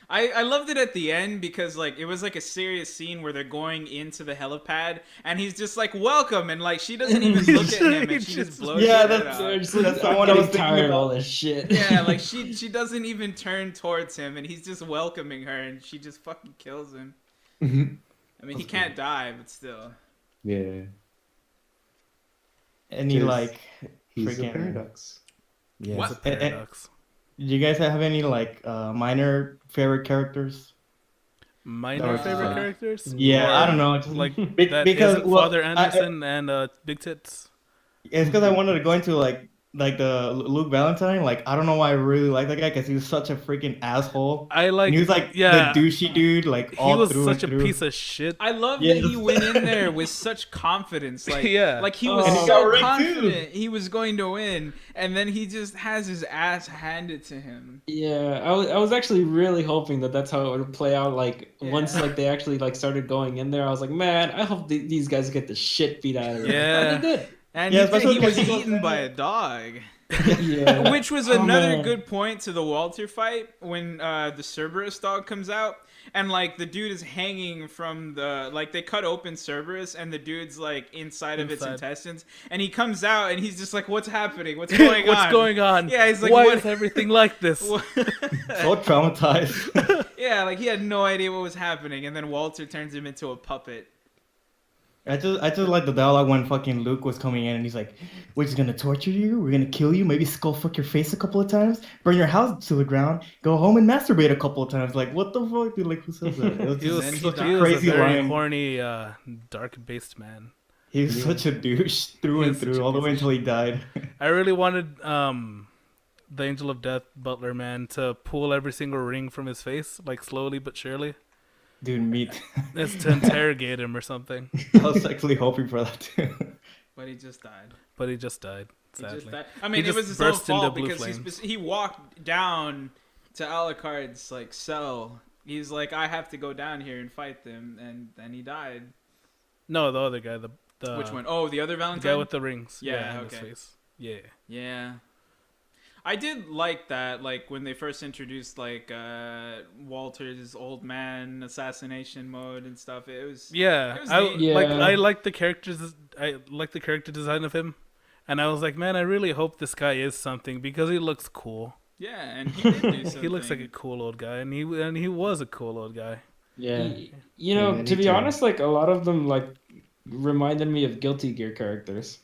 I loved it at the end because like it was like a serious scene where they're going into the helipad and he's just like welcome, and like she doesn't even look at him and she just blows her head out. That's what I was tired of all this shit. Yeah, like she doesn't even turn towards him and he's just welcoming her and she just fucking kills him. Mm-hmm. I mean, he can't die, but still. Yeah. And he like he's freaking a paradox. Yeah, What? it's a paradox. Do you guys have any like minor favorite characters? Minor favorite characters? Yeah, I don't know. Like because because Father Anderson and Big Tits. It's because I wanted to go into like the Luke Valentine. Like I don't know why I really like that guy because he was such a freaking asshole. I like. And he was like the douchey dude. Like he all was through such and a through. piece of shit. I love that he went in there with such confidence. Like, like he was And he so got rigged confident he was going to win, and then he just has his ass handed to him. Yeah, I was actually really hoping that that's how it would play out. Like once like they actually like started going in there, I was like, man, I hope these guys get the shit beat out of them. Yeah, they did. And he was eaten by a dog. Yeah. Which was another good point to the Walter fight when the Cerberus dog comes out and like the dude is hanging from the like they cut open Cerberus and the dude's like inside of its intestines and he comes out and he's just like, what's happening? What's going on? What's going on? Yeah, he's like, why what is everything like this? So traumatized. Yeah, like he had no idea what was happening, and then Walter turns him into a puppet. I just like the dialogue when fucking Luke was coming in and he's like, we're just gonna torture you, we're gonna kill you, maybe skull fuck your face a couple of times, burn your house to the ground, go home and masturbate a couple of times. Like, what the fuck, dude? Like, who says that? It was He was such a a crazy very line. horny, dark-based man. He was such a douche through and through, all the way until he died. I really wanted the Angel of Death Butler man to pull every single ring from his face, like slowly but surely. Dude, meat. It's to interrogate him or something. I was actually hoping for that too. But he just died. Sadly. I mean, He it was just his own burst into fault blue because flames. he walked down to Alucard's like cell. He's like, I have to go down here and fight them, and then he died. No, the other guy. The Which one? Oh, the other The Valentine. guy with the rings. Yeah, in his okay. face. Yeah. Yeah. I did like that, like when they first introduced like Walter's old man assassination mode and stuff. It was neat. I like the characters. I like the character design of him, and I was like, man, I really hope this guy is something because he looks cool. Yeah, and he did do something. He looks like a cool old guy, and he was a cool old guy. Yeah, you know, to be honest, like a lot of them like reminded me of Guilty Gear characters.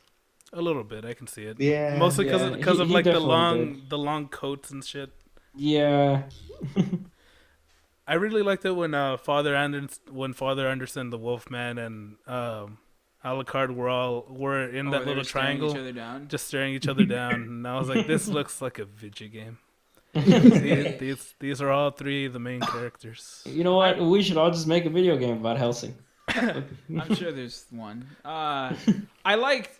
A little bit, I can see it. Yeah, mostly because of like the definitely long coats and shit. Yeah. I really liked it when Father Anderson, the Wolfman, and Alucard were in that little triangle, just staring each other down, and I was like, this looks like a video game. These are all three of the main characters. You know what? We should all just make a video game about Hellsing. I'm sure there's one. I liked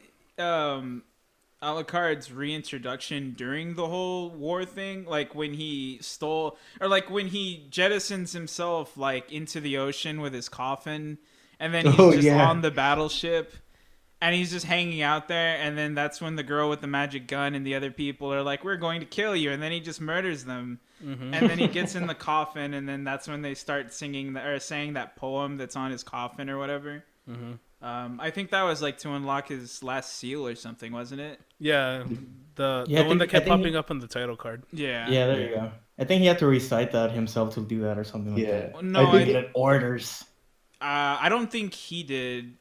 Alucard's reintroduction during the whole war thing, like when he stole, or like when he jettisons himself like into the ocean with his coffin, and then he's on the battleship, and he's just hanging out there, and then that's when the girl with the magic gun and the other people are like, we're going to kill you, and then he just murders them. And then he gets in the coffin, and then that's when they start singing or saying that poem that's on his coffin or whatever. I think that was like to unlock his last seal or something, wasn't it? Yeah, the one that kept popping up on the title card. Yeah. Yeah, there you go. I think he had to recite that himself to do that or something like that. No, I think orders. I don't think he did.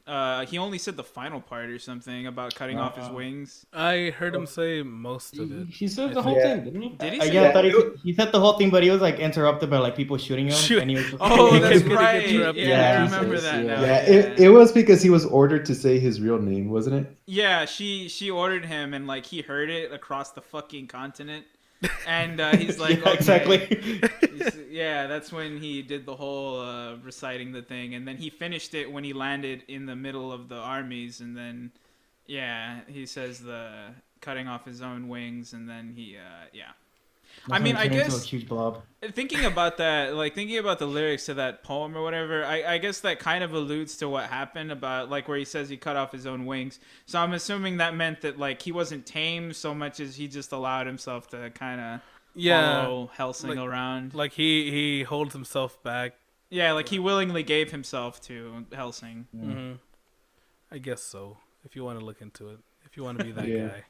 He only said the final part or something about cutting off his wings. I heard him say most of it. He said the whole thing, didn't he? Did he say I thought he said the whole thing, but he was like interrupted by like people shooting him. And he was that's right. Yeah, I remember that now. Yeah, it was because he was ordered to say his real name, wasn't it? Yeah, she ordered him, and like he heard it across the fucking continent. And he's like, yeah, exactly. Yeah, that's when he did the whole reciting the thing, and then he finished it when he landed in the middle of the armies, and then he says the cutting off his own wings, and then he I mean, I guess a huge blob. thinking about that, like thinking about the lyrics to that poem or whatever, I guess that kind of alludes to what happened about like where he says he cut off his own wings. So I'm assuming that meant that like he wasn't tamed so much as he just allowed himself to kind of follow Hellsing around. Like he holds himself back. Yeah, like he willingly gave himself to Hellsing. Mm-hmm. I guess so. If you want to look into it, if you want to be that guy.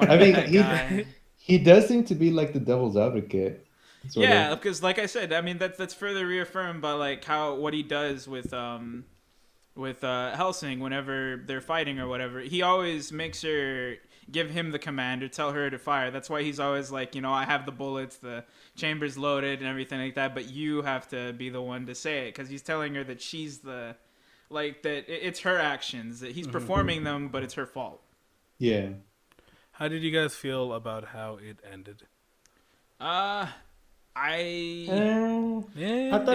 I mean, he does seem to be like the devil's advocate. Yeah, because like I said, I mean that's further reaffirmed by like what he does with Hellsing whenever they're fighting or whatever. He always makes her give him the command or tell her to fire. That's why he's always like, I have the bullets, the chamber's loaded and everything like that, but you have to be the one to say it, because he's telling her that she's that it's her actions, that he's performing them, but it's her fault. Yeah. How did you guys feel about how it ended? I thought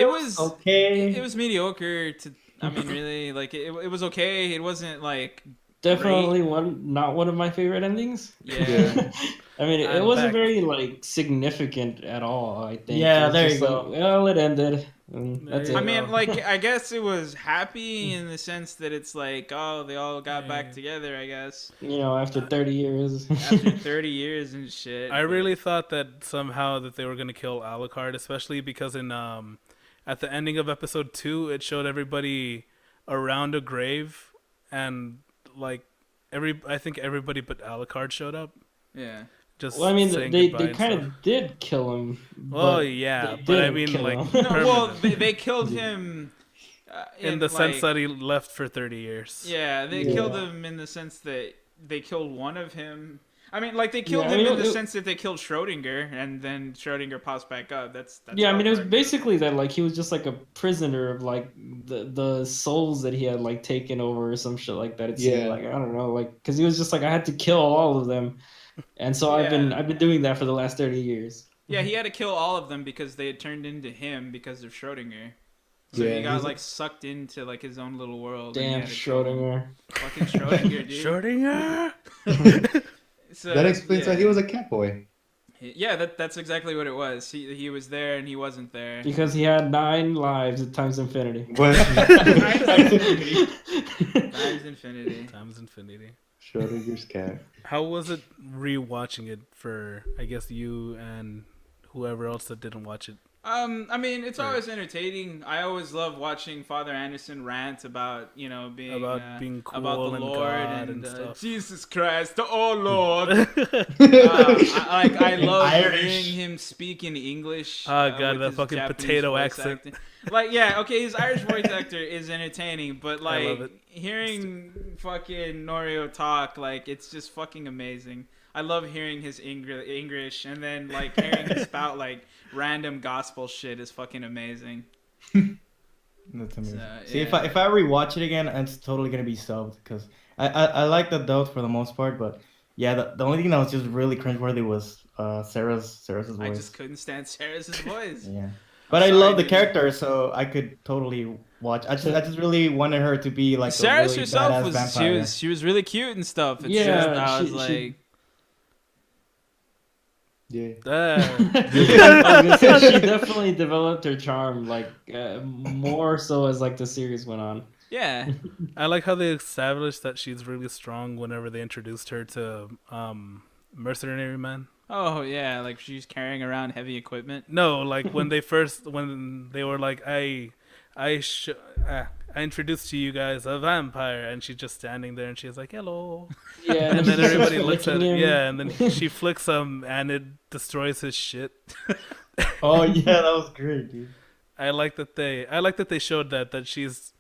it was okay. It was mediocre. I mean, really, like it was okay. It wasn't like definitely not one of my favorite endings. Yeah. I mean, it wasn't very like significant at all, I think. Yeah, there you go. Well, it ended. That's it. I mean, like, I guess it was happy in the sense that it's like, oh, they all got back together, I guess. After 30 years. After 30 years and shit. I really thought that somehow that they were going to kill Alucard, especially because in at the ending of episode 2, it showed everybody around a grave, and like I think everybody but Alucard showed up. Yeah. Well, I mean, they kind of did kill him. Well, yeah, but I mean, like, they killed him in the sense that he left for 30 years. Yeah, they killed him in the sense that they killed one of him. I mean, like, they killed him in the sense that they killed Schrodinger, and then Schrodinger pops back up. That's yeah, I mean, it was basically that, like, he was just, like, a prisoner of, like, the souls that he had, like, taken over or some shit like that. It seemed like, I don't know, like, because he was just like, I had to kill all of them. And so I've been doing that for the last 30 years. Yeah, he had to kill all of them because they had turned into him because of Schrodinger. So he got like sucked into like his own little world. Damn Schrodinger. Fucking Schrodinger, dude. Schrodinger. So, that explains why he was a cat boy. Yeah, that's exactly what it was. He was there and he wasn't there. Because he had 9 lives at times infinity. What? Times infinity. Times infinity. Schrodinger's cat. How was it rewatching it for, I guess, you and whoever else that didn't watch it? I mean, it's always entertaining. I always love watching Father Anderson rant about, being cool about the and Lord God and stuff. Jesus Christ, oh Lord. I love Irish. hearing him speak in English. Oh God, with that his fucking Japanese potato voice accent. acting. Like, yeah, okay, his Irish voice actor is entertaining, but I love like it. hearing fucking Norio talk, like it's just fucking amazing. I love hearing his English, and then like hearing him spout like random gospel shit is fucking amazing. That's amazing. So, See, yeah. if I rewatch it again, it's totally gonna be subbed because I like the dubs for the most part, but yeah, the only thing that was just really cringeworthy was Sarah's voice. I just couldn't stand Sarah's voice. Yeah, but I sorry, love the dude. character, so I could totally watch. I just really wanted her to be like Sarah a really herself badass was vampire. she was really cute and stuff. It's Yeah, just I was she- like, Yeah. I was gonna say, she definitely developed her charm, like more so as like the series went on. yeah. I like how they established that she's really strong whenever they introduced her to Mercenary Man. Oh yeah, like she's carrying around heavy equipment. No, like when they were like, I introduced to you guys a vampire, and she's just standing there, and she's like, hello. Yeah, And then she's everybody just looks at flicking it. him. Yeah, and then she flicks him, and it destroys his shit. Oh yeah, that was great, dude. I like that they showed that she's,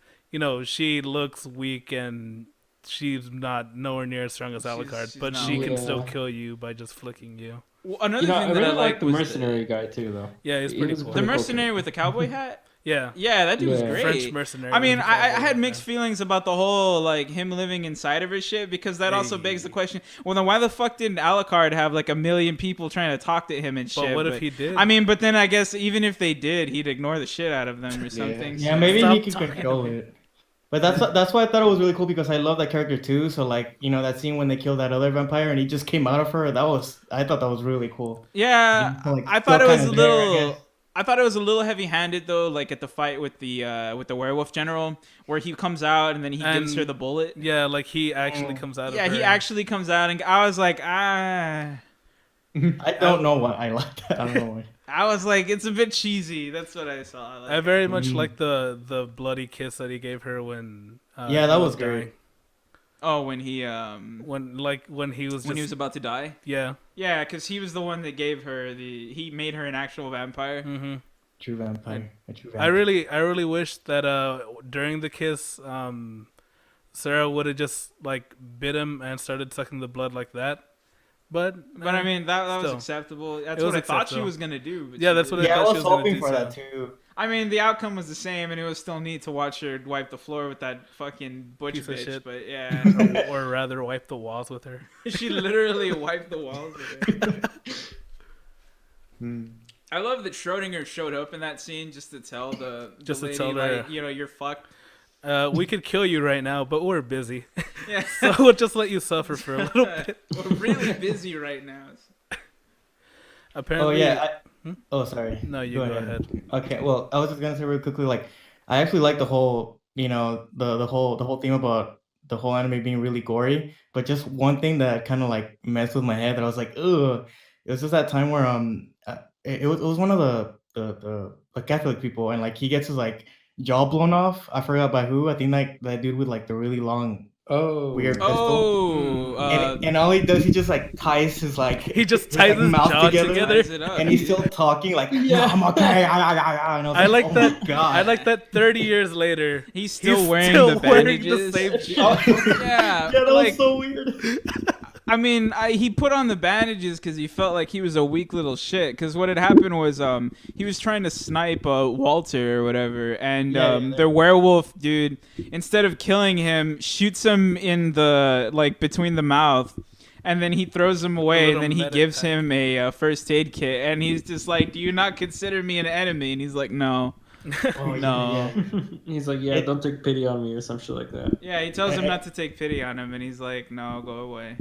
she looks weak and she's not nowhere near as strong as Alucard, she's but not she can weak. still Yeah. kill you by just flicking you. Well, another I thing that really I like liked the was mercenary guy too, though. Yeah, he's He pretty was cool. the pretty cool. mercenary with the cowboy hat. Yeah, Yeah, that dude was Yeah. great. French mercenary. I mean, with the I cowboy had hat. mixed feelings about the whole like him living inside of his shit because that also Hey. begs the question: well, then why the fuck didn't Alucard have like a million people trying to talk to him and shit? But what if he did? I mean, but then I guess even if they did, he'd ignore the shit out of them or something. Yeah, so- maybe Stop he can talking control to me. it. But that's why I thought it was really cool because I love that character too. So like that scene when they killed that other vampire and he just came out of her, I thought that was really cool. Yeah, You can, like, I thought it feel was a kinda there, I little. guess. I thought it was a little heavy-handed though, like at the fight with the werewolf general, where he comes out and then he gives And- her the bullet. Yeah, like he actually comes out of Yeah, her. he actually comes out, and I was like, I don't know why I like that. I don't know why. I was like, it's a bit cheesy. That's what I saw. I very much like the bloody kiss that he gave her when. Yeah, that he was dying. great. Oh, when he When he was just about to die. yeah. Yeah, because he was the one that gave her he made her an actual vampire. Mm-hmm. True vampire. A true I vampire. really wish that during the kiss, Sarah would have just like bit him and started sucking the blood like that. But I mean, that was still. acceptable. That's It was what I thought she acceptable. was gonna do. But Yeah, she that's what didn't. I Yeah, I thought she was was gonna hoping do for that so. too. I mean, the outcome was the same, and it was still neat to watch her wipe the floor with that fucking butch Piece of bitch. shit. But yeah, or rather wipe the walls with her. she literally wiped the walls with it. I love that Schrodinger showed up in that scene just to tell the Just to lady, tell her- like, you're fucked. We could kill you right now, but we're busy, Yeah, so we'll just let you suffer for a little bit. we're really busy right now. Oh Apparently, yeah. Oh sorry. No, you go ahead. Okay. Well, I was just gonna say real quickly, like I actually like the whole, the whole theme about the whole anime being really gory. But just one thing that kind of like messed with my head that I was like, ugh. It was just that time where it was one of the Catholic people and like he gets his like jaw blown off. I forgot by who. I think like that dude with like the really long Oh. weird pistol. Oh, And all he does, he just like ties his like He just his, ties like, his mouth jaw together, together. ties it up. and he's still talking like, yeah, I'm okay. And I was I like oh that. my God. I like that. 30 years later, He's still he's wearing still the wearing bandages. the same shit. Yeah, Yeah, that like, was so weird. I mean, he put on the bandages because he felt like he was a weak little shit. Because what had happened was he was trying to snipe Walter or whatever, and the werewolf dude, instead of killing him, shoots him in the like between the mouth, and then he throws him away, and little then he medic gives pack. him a first aid kit, and he's just like, "Do you not consider me an enemy?" And he's like, "No." Oh, No. yeah. He's like, yeah, don't take pity on me or some shit like that. Yeah, he tells him not to take pity on him, and he's like, "No, go away."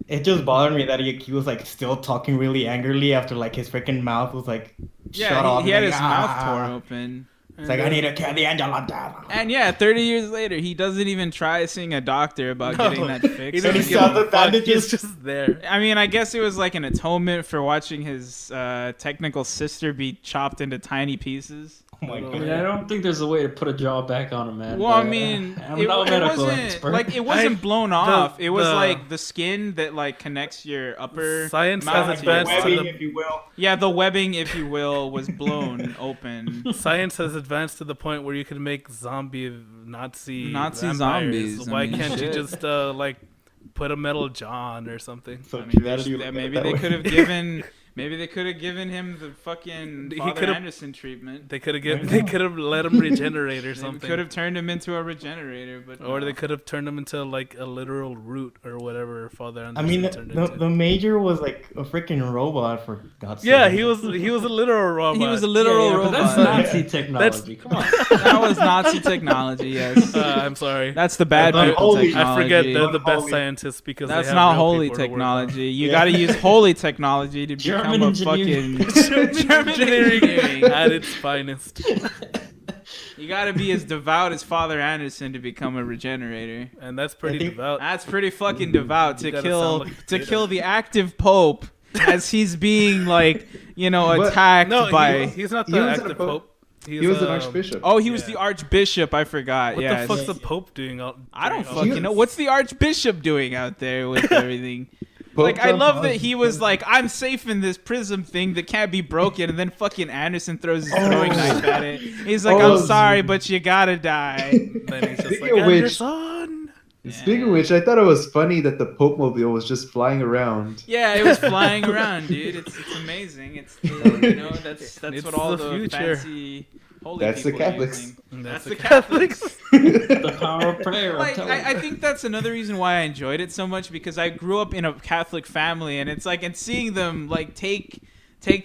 It just bothered me that he was like still talking really angrily after like his freaking mouth was like shut Yeah, off. he had like, his mouth torn open. It's like, I need to kill the Angela. And yeah, 30 years later, he doesn't even try seeing a doctor about getting that fixed. He doesn't He give saw a the fuck. bandages. He's just there. I mean, I guess it was like an atonement for watching his technical sister be chopped into tiny pieces. Oh my I god. mean, I don't think there's a way to put a jaw back on him, man. Well, but, I mean, I'm it not a medical wasn't expert. like it wasn't blown the- off. It was the- like the skin that like connects your upper Science mouth has to your advanced body. to Webbing, if you will. Yeah, the webbing, if you will, was blown open. Science has advanced to the point where you can make Nazi vampires. zombies. I Why mean, can't you shit. just like put a metal jaw on or something? So I mean, humanity looked at maybe it they that could way. have given. Maybe they could have given him the fucking He Father could've- Anderson treatment. They could have They could have let him regenerate or They something. could have turned him into a regenerator, but Or no. they could have turned him into like a literal root or whatever Father I Anderson mean, turned the into. major was like a freaking robot, for God's sake. Yeah, he was a literal robot. He was a literal but robot. that's Nazi technology. Come on. That was Nazi technology. Yes, I'm sorry. that's the bad That's people holy. technology. I forget they're the best Holy. scientists because That's they have not real holy people to work on. technology. You Yeah. got to use holy technology to German become a engineering. fucking German engineering. At its finest. You got to be as devout as Father Anderson to become a regenerator. And that's pretty I think- devout. That's pretty fucking devout You to gotta kill sound like a to potato. kill the active pope as he's being like But- attacked No, by. he's not he the wasn't a active pope. pope. He was an um, archbishop. Oh, he was Yeah. the archbishop. I forgot. What Yeah, the fuck's it's- the pope doing out? I don't doing out- fucking know. What's the archbishop doing out there with everything? Pope Like, I John love Paul that he was like, I'm safe in this prism thing that can't be broken, and then fucking Anderson throws his Oh. throwing knife at it. He's like, Oh, I'm sorry, but you gotta die. Then he's just Speaking like, of which- Anderson! Speaking of which, I thought it was funny that the Pope Mobile was just flying around. Yeah, it was flying around, dude. It's amazing. It's that's It's what all the the future. fancy holy That's the people are Catholics. using. And That's the the Catholics. The power of prayer. I'm Like, telling I you. think that's another reason why I enjoyed it so much, because I grew up in a Catholic family, and it's like, and seeing them like take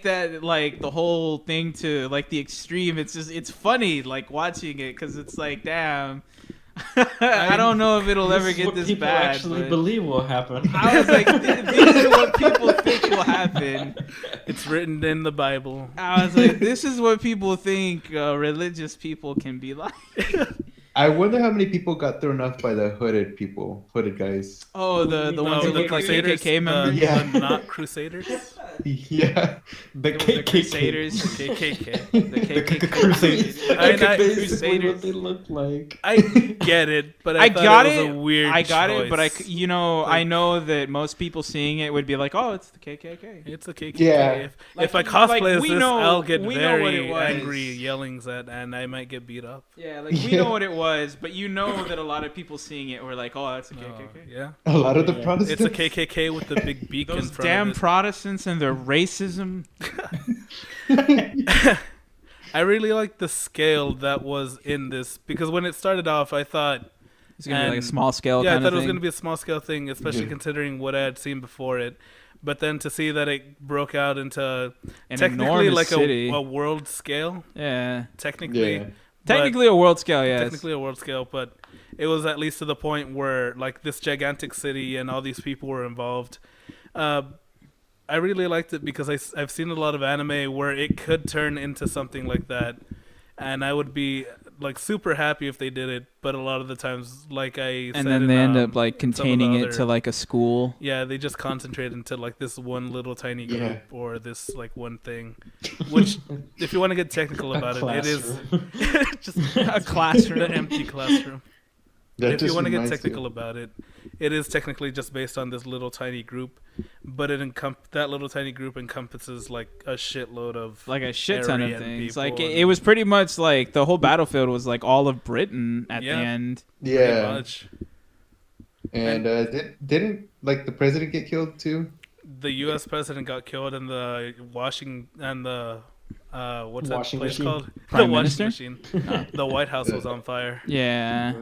that like the whole thing to like the extreme. It's funny like watching it, because it's like, damn. I don't know if it'll This ever is get what this people bad. actually but believe will happen. I was like, this is what people think will happen. It's written in the Bible. I was like, this is what people think religious people can be like. I wonder how many people got thrown off by the hooded guys. Oh, the No, ones who the look like Crusaders, KKK members. Yeah. the not Crusaders. Yeah. The The KKK. Crusaders. KKK. The KKK Crusaders. That's I- basically what Crusaders. they look like. I get it, but I thought got it was it. a weird I got it, but I choice. I know that most people seeing it would be like, oh, it's the KKK. It's a KKK. Yeah. If I Like, cosplay as we this, know- I'll get we know what it very was. angry yellings at, and I might get beat up. Yeah, like we know what it was, but you know that a lot of people seeing it were like, oh, that's a Oh, KKK. yeah, A lot of the Yeah. Protestants. it's a KKK with the big beak in Those front damn of it. Protestants and their racism. I really like the scale that was in this, because when it started off, I thought, It's gonna be like a And- small scale. yeah, I kind thought of it was thing. going to be a small scale thing, especially Yeah. considering what I had seen before it. But then to see that it broke out into An technically enormous like city. a world scale, Yeah, technically. Yeah. but- technically a world scale. Yes. technically a world scale, but it was at least to the point where like this gigantic city and all these people were involved. I really liked it because I've seen a lot of anime where it could turn into something like that, and I would be like super happy if they did it. But a lot of the times, like I And said then in, they end up in like some of the containing it other- to like a school. yeah, they just concentrate into like this one little tiny group Yeah. or this like one thing, which if you want to get technical about it, it is just A classroom. the empty classroom. That If you just want to get reminds technical me- about it, it is technically just based on this little tiny group, but that little tiny group encompasses like a shitload of Like a shit ton of Aryan things. people Like and- it was pretty much like the whole battlefield was like all of Britain at Yeah. the end. pretty Yeah. much. And didn't like the president get killed too? The U.S. president got killed, and the washing and the what's Washing that place machine? called? Prime the washing Minister? machine. The White House was on fire. Yeah.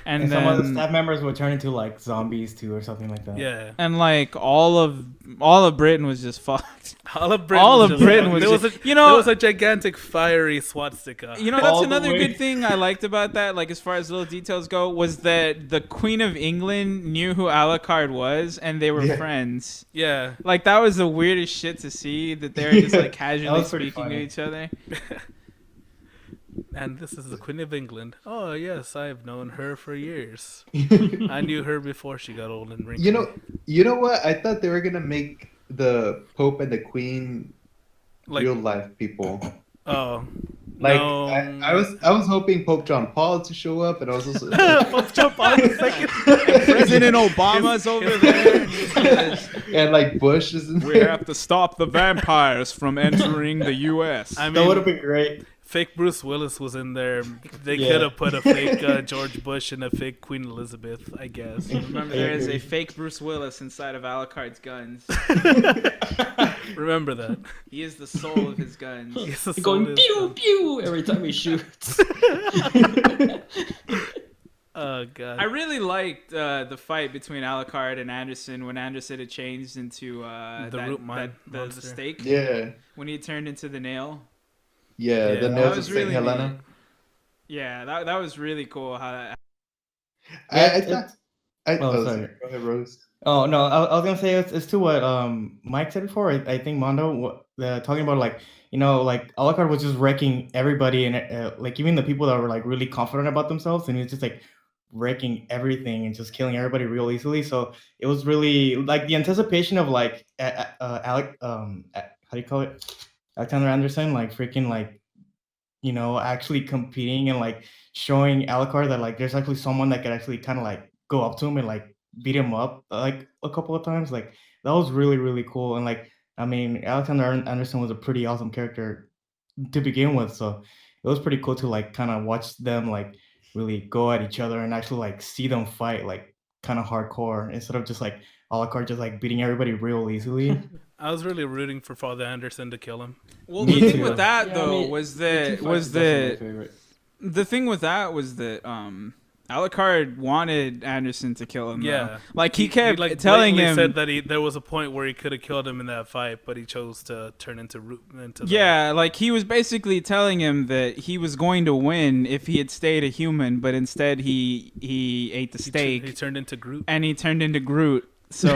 And And some of the then staff members would turn into like zombies too, or something like that. Yeah, and like all of Britain was just fucked. all of Britain. All was of just Britain fucked. was there was just- a, you know- there was a gigantic fiery swastika. You know, that's All the another way. good thing I liked about that, like as far as little details go, was that the Queen of England knew who Alucard was and they were Yeah. friends. Yeah, Like that was the weirdest shit to see, that they were just like casually was pretty speaking to funny. each other. And this is the Queen of England. Oh yes, I've known her for years. I knew her before she got old and wrinkly. You know what? I thought they were gonna make the Pope and the Queen Like- real life people. Oh, Like no. I was hoping Pope John Paul to show up, and I was also Pope John Paul II. President Obama's over there. and like Bush is in We there. have to stop the vampires from entering the U.S. I That would have mean, been great. fake Bruce Willis was in there. They Yeah. could have put a fake George Bush and a fake Queen Elizabeth, I guess. Remember, there is a fake Bruce Willis inside of Alucard's guns. Remember that. He is the soul of his guns. He's the Going soul pew of- pew every time he shoots. Oh god. I really liked the fight between Alucard and Anderson when Anderson had changed into the monster. stake. Yeah, When he turned into the nail. yeah. Yeah, The that nails was of Saint really Helena. neat. Yeah, that was really cool. How that, I thought. Oh, sorry. Go ahead, Rose. Oh no, I was gonna say it's to what Mike said before. I think Mondo talking about like like Alucard was just wrecking everybody and like even the people that were like really confident about themselves, and he was just like wrecking everything and just killing everybody real easily. So it was really like the anticipation of like Alec how do you call it, Alexander Anderson, like freaking like actually competing and like showing Alucard that like there's actually someone that could actually kind of like go up to him and like beat him up like a couple of times. Like that was really, really cool. And like I mean, Alexander Anderson was a pretty awesome character to begin with, so it was pretty cool to like kind of watch them like really go at each other and actually like see them fight like kind of hardcore instead of just like Alucard just like beating everybody real easily. I was really rooting for Father Anderson to kill him. well, Me the thing too. with that Yeah, I though mean, was The that two fights is definitely my favorite. the thing with that was that Alucard wanted Anderson to kill him. Yeah. though. Like he kept like telling blatantly him. said that there was a point where he could have killed him in that fight, but he chose to turn into the, Yeah, like he was basically telling him that he was going to win if he had stayed a human, but instead he ate the steak He turned into Groot. and he turned into Groot. So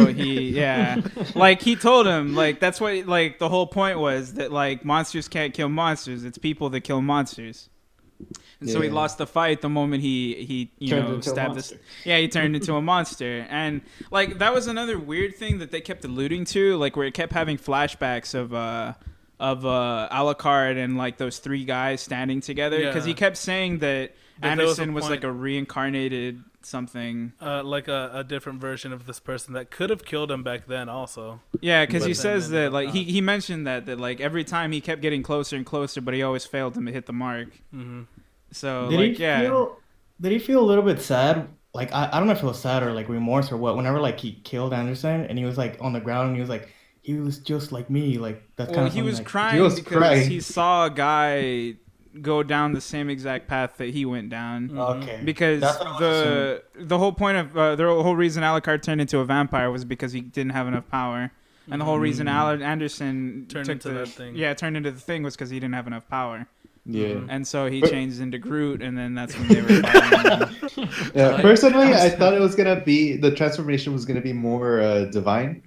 like he told him like that's what like the whole point was that like monsters can't kill monsters, it's people that kill monsters. And so he Yeah. lost the fight the moment he Turned into a stabbed monster. he turned into a monster. And like that was another weird thing that they kept alluding to, like where it kept having flashbacks of Alucard and like those three guys standing together, because Yeah. he kept saying that But there was a Anderson was like point- a reincarnated something. Like a different version of this person that could have killed him back then also. Yeah, because But he then says ended that up like not. he mentioned that like every time he kept getting closer and closer, but he always failed him to hit the mark. Hmm. So Did like he feel a little bit sad? Like I don't know if it was sad or like remorse or what. Whenever like he killed Anderson and he was like on the ground and he was like he was just like me. Like that's Well, kind of he was like, crying He was because crying. he saw a guy go down the same exact path that he went down. Okay. Because That's what I was the whole point of the whole reason Alucard turned into a vampire was because he didn't have enough power, and the whole reason Anderson Turned took into the, that thing. Yeah, turned into the thing was because he didn't have enough power, Yeah. and so he But- changed into Groot, and then that's when they were fighting. Yeah. Personally, I thought it was gonna be the transformation was gonna be more divine.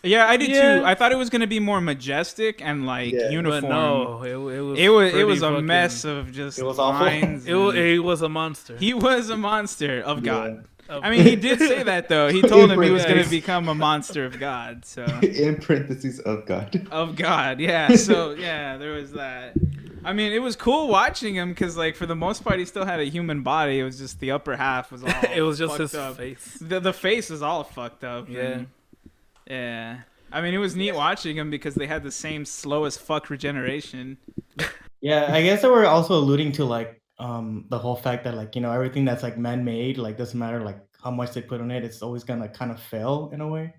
Yeah, I did Yeah. too. I thought it was gonna be more majestic and like Yeah. uniform. But no, it was It was pretty a fucking- mess of just It was awful. lines. He was a monster. He was a monster of God. Of- I mean, he did say that though. He told him he was going to Yes. become a monster of God. So In parentheses of God. of God, yeah. So yeah, there was that. I mean, it was cool watching him because, like, for the most part, he still had a human body. It was just the upper half was all. it was just fucked his up. face. The face is all fucked up. Yeah. and- yeah. I mean, it was neat watching him because they had the same slow as fuck regeneration. Yeah, I guess they were also alluding to like the whole fact that like everything that's like man-made like doesn't matter like how much they put on it, it's always gonna kind of fail in a way.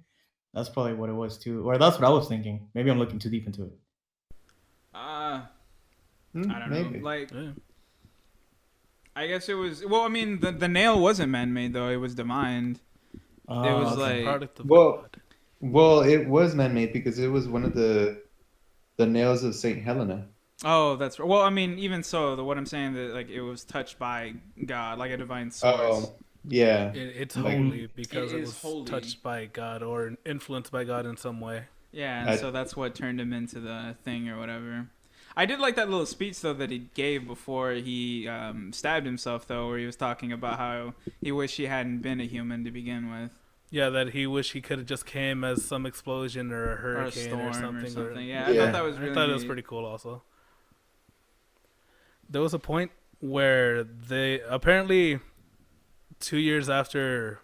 That's probably what it was too, or that's what I was thinking. Maybe I'm looking too deep into it. I don't Maybe. know. Like, Yeah. I guess it was. Well, I mean, the nail wasn't man-made though; it was divined. It was Okay. like Product of Well, God. Well, it was man-made because it was one of the nails of Saint Helena. Oh, that's right. Well, I mean, even so, what I'm saying that like it was touched by God, like a divine source. Oh, yeah. It's Like- holy because It it is was holy. touched by God or influenced by God in some way. Yeah, and I- so that's what turned him into the thing or whatever. I did like that little speech though that he gave before he stabbed himself though, where he was talking about how he wished he hadn't been a human to begin with. Yeah, that he wished he could have just came as some explosion or a hurricane or or something. Yeah, I thought that was really I thought neat. it was pretty cool also. There was a point where they apparently 2 years after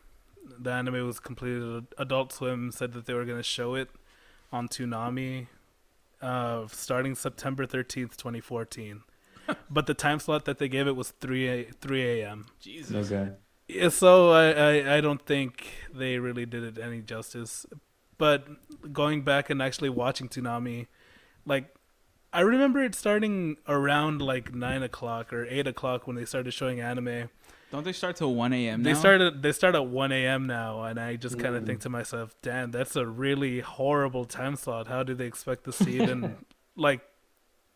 the anime was completed, Adult Swim said that they were going to show it on Toonami starting September 13th, 2014. But the time slot that they gave it was 3 a.m. Jesus. Okay. Yeah, so I don't think they really did it any justice. But going back and actually watching Toonami, like, I remember it starting around like 9 o'clock or 8 o'clock when they started showing anime. Don't they start till 1 a.m. now? They start at 1 a.m. now, and I just kind of think to myself, damn, that's a really horrible time slot. How do they expect this to even, like,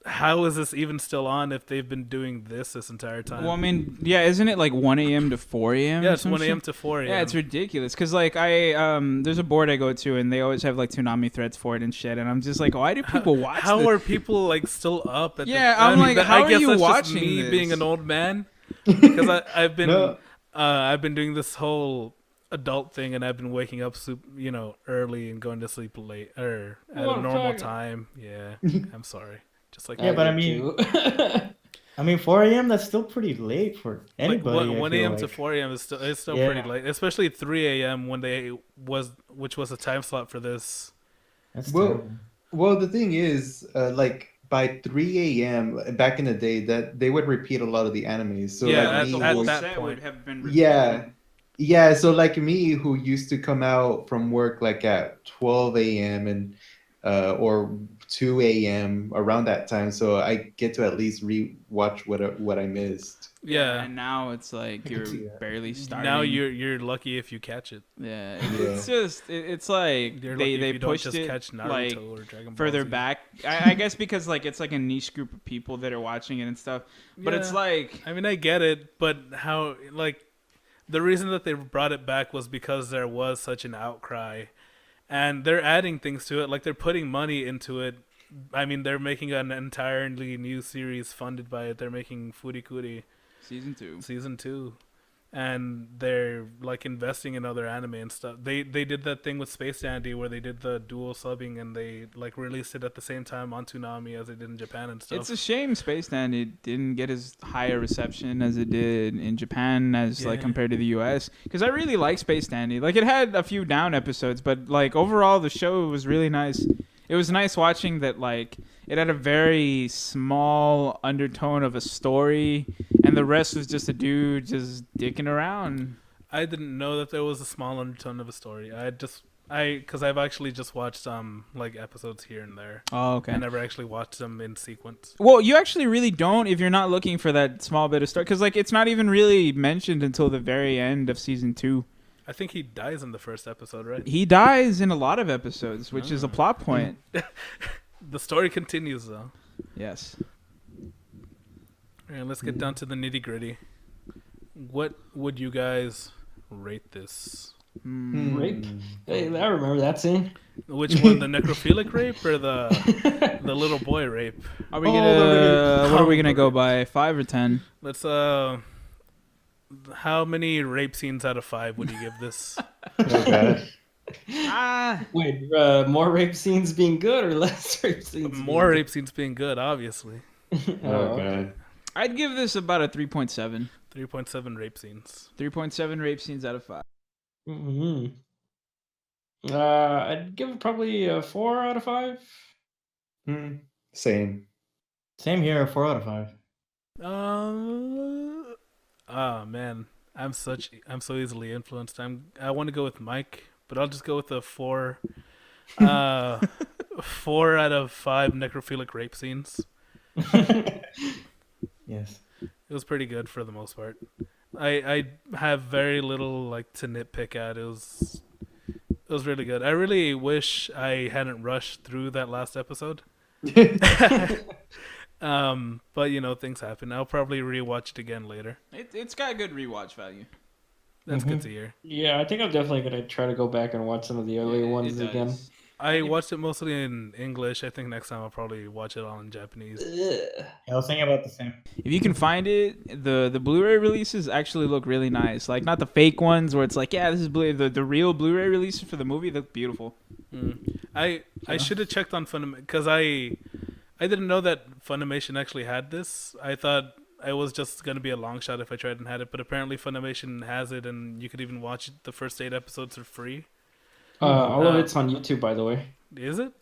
how is this even still on if they've been doing this entire time? Well, I mean, yeah, isn't it like 1 a.m. to 4 a.m.? Yeah, it's 1 a.m. to 4 a.m. Yeah, it's ridiculous. Because, like, there's a board I go to, and they always have, like, Toonami threads for it and shit. And I'm just like, why do people watch How this? are people, like, still up? I'm like, how are you watching just me this? being an old man? Because I've been No. I've been doing this whole adult thing, and I've been waking up early and going to sleep late or at a normal time. Yeah, I'm sorry. Just like Yeah, but I mean, 4 a.m. That's still pretty late for anybody. Like 1 I feel a.m. like. to 4 a.m. is still Yeah. pretty late, especially 3 a.m. which was a time slot for this. That's Well, terrible. well, the thing is, like by 3 a.m. back in the day, that they would repeat a lot of the animes. So Yeah, like at me, the at whole that set point. would have been Yeah. Yeah, so like me, who used to come out from work like at 12 a.m. and or 2 a.m. around that time, so I get to at least re-watch what I missed. Yeah. And now it's like can you're see that. barely starting. Now you're lucky if you catch it. Yeah, Yeah. it's just it's like You're lucky if they you don't pushed just it catch Naruto like or Dragon Ball further Z. back. I guess because like it's like a niche group of people that are watching it and stuff. But it's Yeah. like I mean, I get it, but how, like, the reason that they brought it back was because there was such an outcry, and they're adding things to it, like they're putting money into it. I mean, they're making an entirely new series funded by it. They're making Furikuri season 2, and they're like investing in other anime and stuff. They did that thing with Space Dandy where they did the dual subbing, and they like released it at the same time on Toonami as they did in Japan and stuff. it's a shame Space Dandy didn't get as high a reception as it did in Japan as like Yeah. compared to the US. Because I really like Space Dandy. Like it had a few down episodes, but like overall the show was really nice. It was nice watching that like it had a very small undertone of a story, and the rest was just a dude just dicking around. I didn't know that there was a small undertone of a story. Because I've actually just watched like episodes here and there. Oh, okay. I never actually watched them in sequence. Well, you actually really don't if you're not looking for that small bit of story, because like it's not even really mentioned until the very end of season 2. I think he dies in the first episode, right? He dies in a lot of episodes, which is a plot point. The story continues though. Yes. All right, let's get down to the nitty gritty. What would you guys rate this? Rape? Hey, I remember that scene. Which one, the necrophilic rape or the little boy rape? Are we gonna? What are we gonna go by? 5 or 10? Let's how many rape scenes out of 5 would you give this? Okay. Wait, more rape scenes being good or less rape scenes? More rape scenes being good, obviously. Okay. I'd give this about a 3.7. 3.7 rape scenes. 3.7 rape scenes out of 5. Mm-hmm. I'd give it probably a 4 out of 5. Same. Same here, 4 out of 5. Oh man, I'm so easily influenced. I want to go with Mike, but I'll just go with a 4. 4 out of 5 necrophilic rape scenes. Yes. It was pretty good for the most part. I have very little like to nitpick at. It was really good. I really wish I hadn't rushed through that last episode. But you know, things happen. I'll probably rewatch it again later. It's got good rewatch value. That's good to hear. Yeah, I think I'm definitely gonna try to go back and watch some of the earlier ones It again. does. I watched it mostly in English. I think next time I'll probably watch it all in Japanese. I was thinking about the same. If you can find it, the Blu-ray releases actually look really nice. Like not the fake ones where it's like, yeah, this is the real Blu-ray releases for the movie look beautiful. I should have checked on Funimation because I didn't know that Funimation actually had this. I thought it was just gonna be a long shot if I tried and had it, but apparently Funimation has it, and you could even watch the first 8 episodes for free. All of it's on YouTube, by the way. Is it?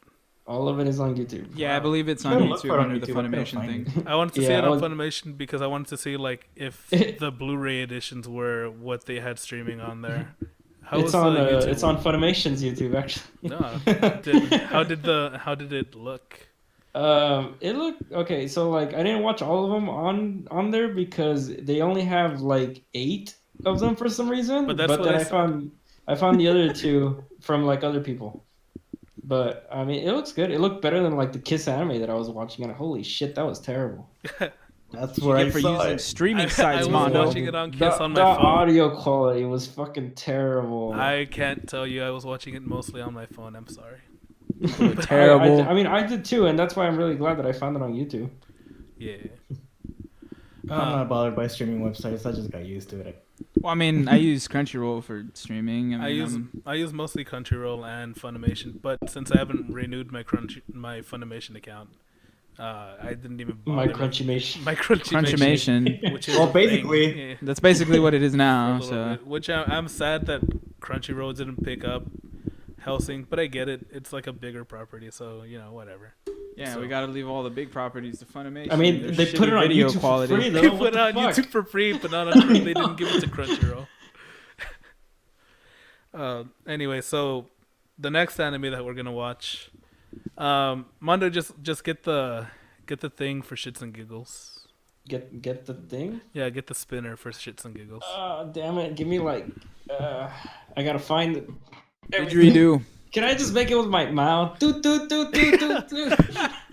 All of it is on YouTube. Yeah, I believe it's I'm on gonna look YouTube for it on under the YouTube. I couldn't Funimation find thing. I wanted to see Yeah, it I on was- Funimation because I wanted to see like if the Blu-ray editions were what they had streaming on there. How It's was on the YouTube it's one? on Funimation's YouTube actually. No. How did it look? It looked okay. So like I didn't watch all of them on there because they only have like 8 of them for some reason. But that's what then I I found the other 2 from like other people. But I mean, it looks good. It looked better than like the Kiss anime that I was watching, and holy shit, that was terrible. That's where I Get for saw using it. streaming I sites, was Mondo. watching it on The, Kiss on the my phone. audio quality was fucking terrible. I can't tell you. I was watching it mostly on my phone. I'm sorry. Terrible. I mean, I did too, and that's why I'm really glad that I found it on YouTube. Yeah. I'm not bothered by streaming websites. I just got used to it. Well, I mean, I use Crunchyroll for streaming. I use mostly Crunchyroll and Funimation, but since I haven't renewed my Funimation account, I didn't even bother. My Crunchymation. My Crunchymation, Crunchymation. which is Well, a thing. basically- Yeah, That's basically what it is for a now. little So bit. Which I'm sad that Crunchyroll didn't pick up Hellsing, but I get it. It's like a bigger property, so whatever. yeah, So- we got to leave all the big properties to Funimation. I mean, Their they put shitty it on video YouTube quality. for free They though. put What it the on fuck? YouTube for free, but not on. They didn't give it to Crunchyroll. Anyway, so the next anime that we're gonna watch, Mondo, just get the thing for shits and giggles. Get the thing. Yeah, get the spinner for shits and giggles. Damn it! Give me like, I gotta find it. Didgeridoo. Can I just make it with my mouth? Doot, doot, doot, doot, doot, doot.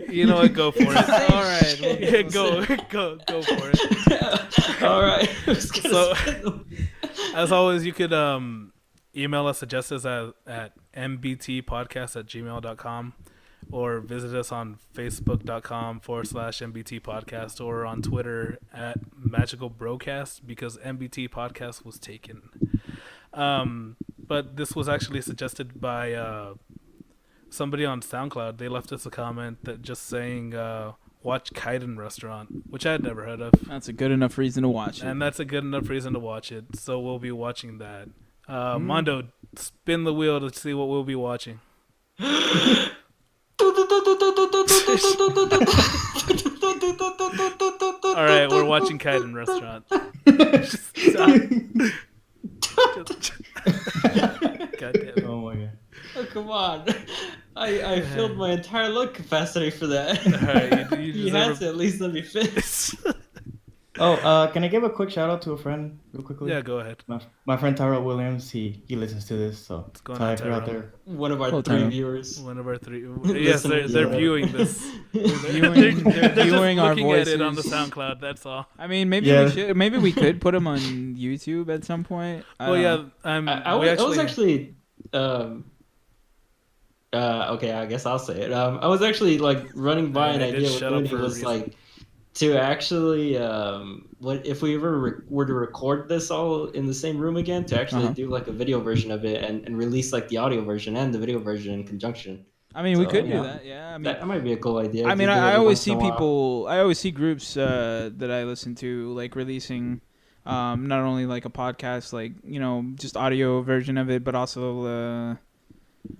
You know what? Go for it. All right. Yeah, go for it. All right. I'm just gonna So- spin them. As always, you could email us, suggest us at mbtpodcast@gmail.com, or visit us on facebook.com/MBT Podcast, or on Twitter at Magical Broadcast, because MBT Podcast was taken. But this was actually suggested by somebody on SoundCloud. They left us a comment that just saying watch Kaiden Restaurant, which I had never heard of. That's a good enough reason to watch it. And that's a good enough reason to watch it. So we'll be watching that. Mondo, spin the wheel to see what we'll be watching. All right, we're watching Kaiden Restaurant. God damn it. Oh my god. Oh, come on. I filled my entire load capacity for that. All right, you You had deserve to at least let me finish. Oh, can I give a quick shout out to a friend real quickly? Yeah, go ahead. My friend Tyrell Williams, he listens to this, so What's going Ty, on, if you're out Tyrell? there. One of our Oh, 3 Tyler. viewers. One of our 3. Yes, they're Listeners. viewing this. Viewing, they're They're viewing just our looking voices. at it on the SoundCloud. That's all. I mean, maybe Yeah. we should. Maybe we could put them on YouTube at some point. I Well, don't yeah, know. I was actually okay, I guess I'll say it. I was actually like running by an I did idea with shut up Mooney for a was reason. like to actually what if we ever were to record this all in the same room again, to actually Uh-huh. do like a video version of it and release like the audio version and the video version in conjunction. I mean, we So, could yeah. do that. Yeah. I mean, That might be a cool idea. I to mean, do I every always once see in a while. people. I always see groups that I listen to like releasing, not only like a podcast, like just audio version of it, but also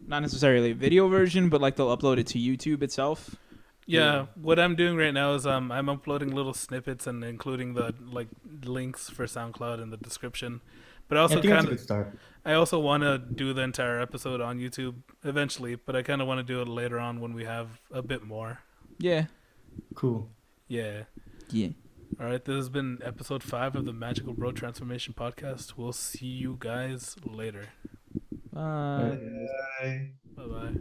not necessarily a video version, but like they'll upload it to YouTube itself. Yeah, what I'm doing right now is I'm uploading little snippets and including the links for SoundCloud in the description. But I I also think that's kind a good of start. I also want to do the entire episode on YouTube eventually, but I kind of want to do it later on when we have a bit more. Yeah. Cool. Yeah. Yeah. All right, this has been episode 5 of the Magical Bro Transformation Podcast. We'll see you guys later. Bye. Bye. Bye-bye.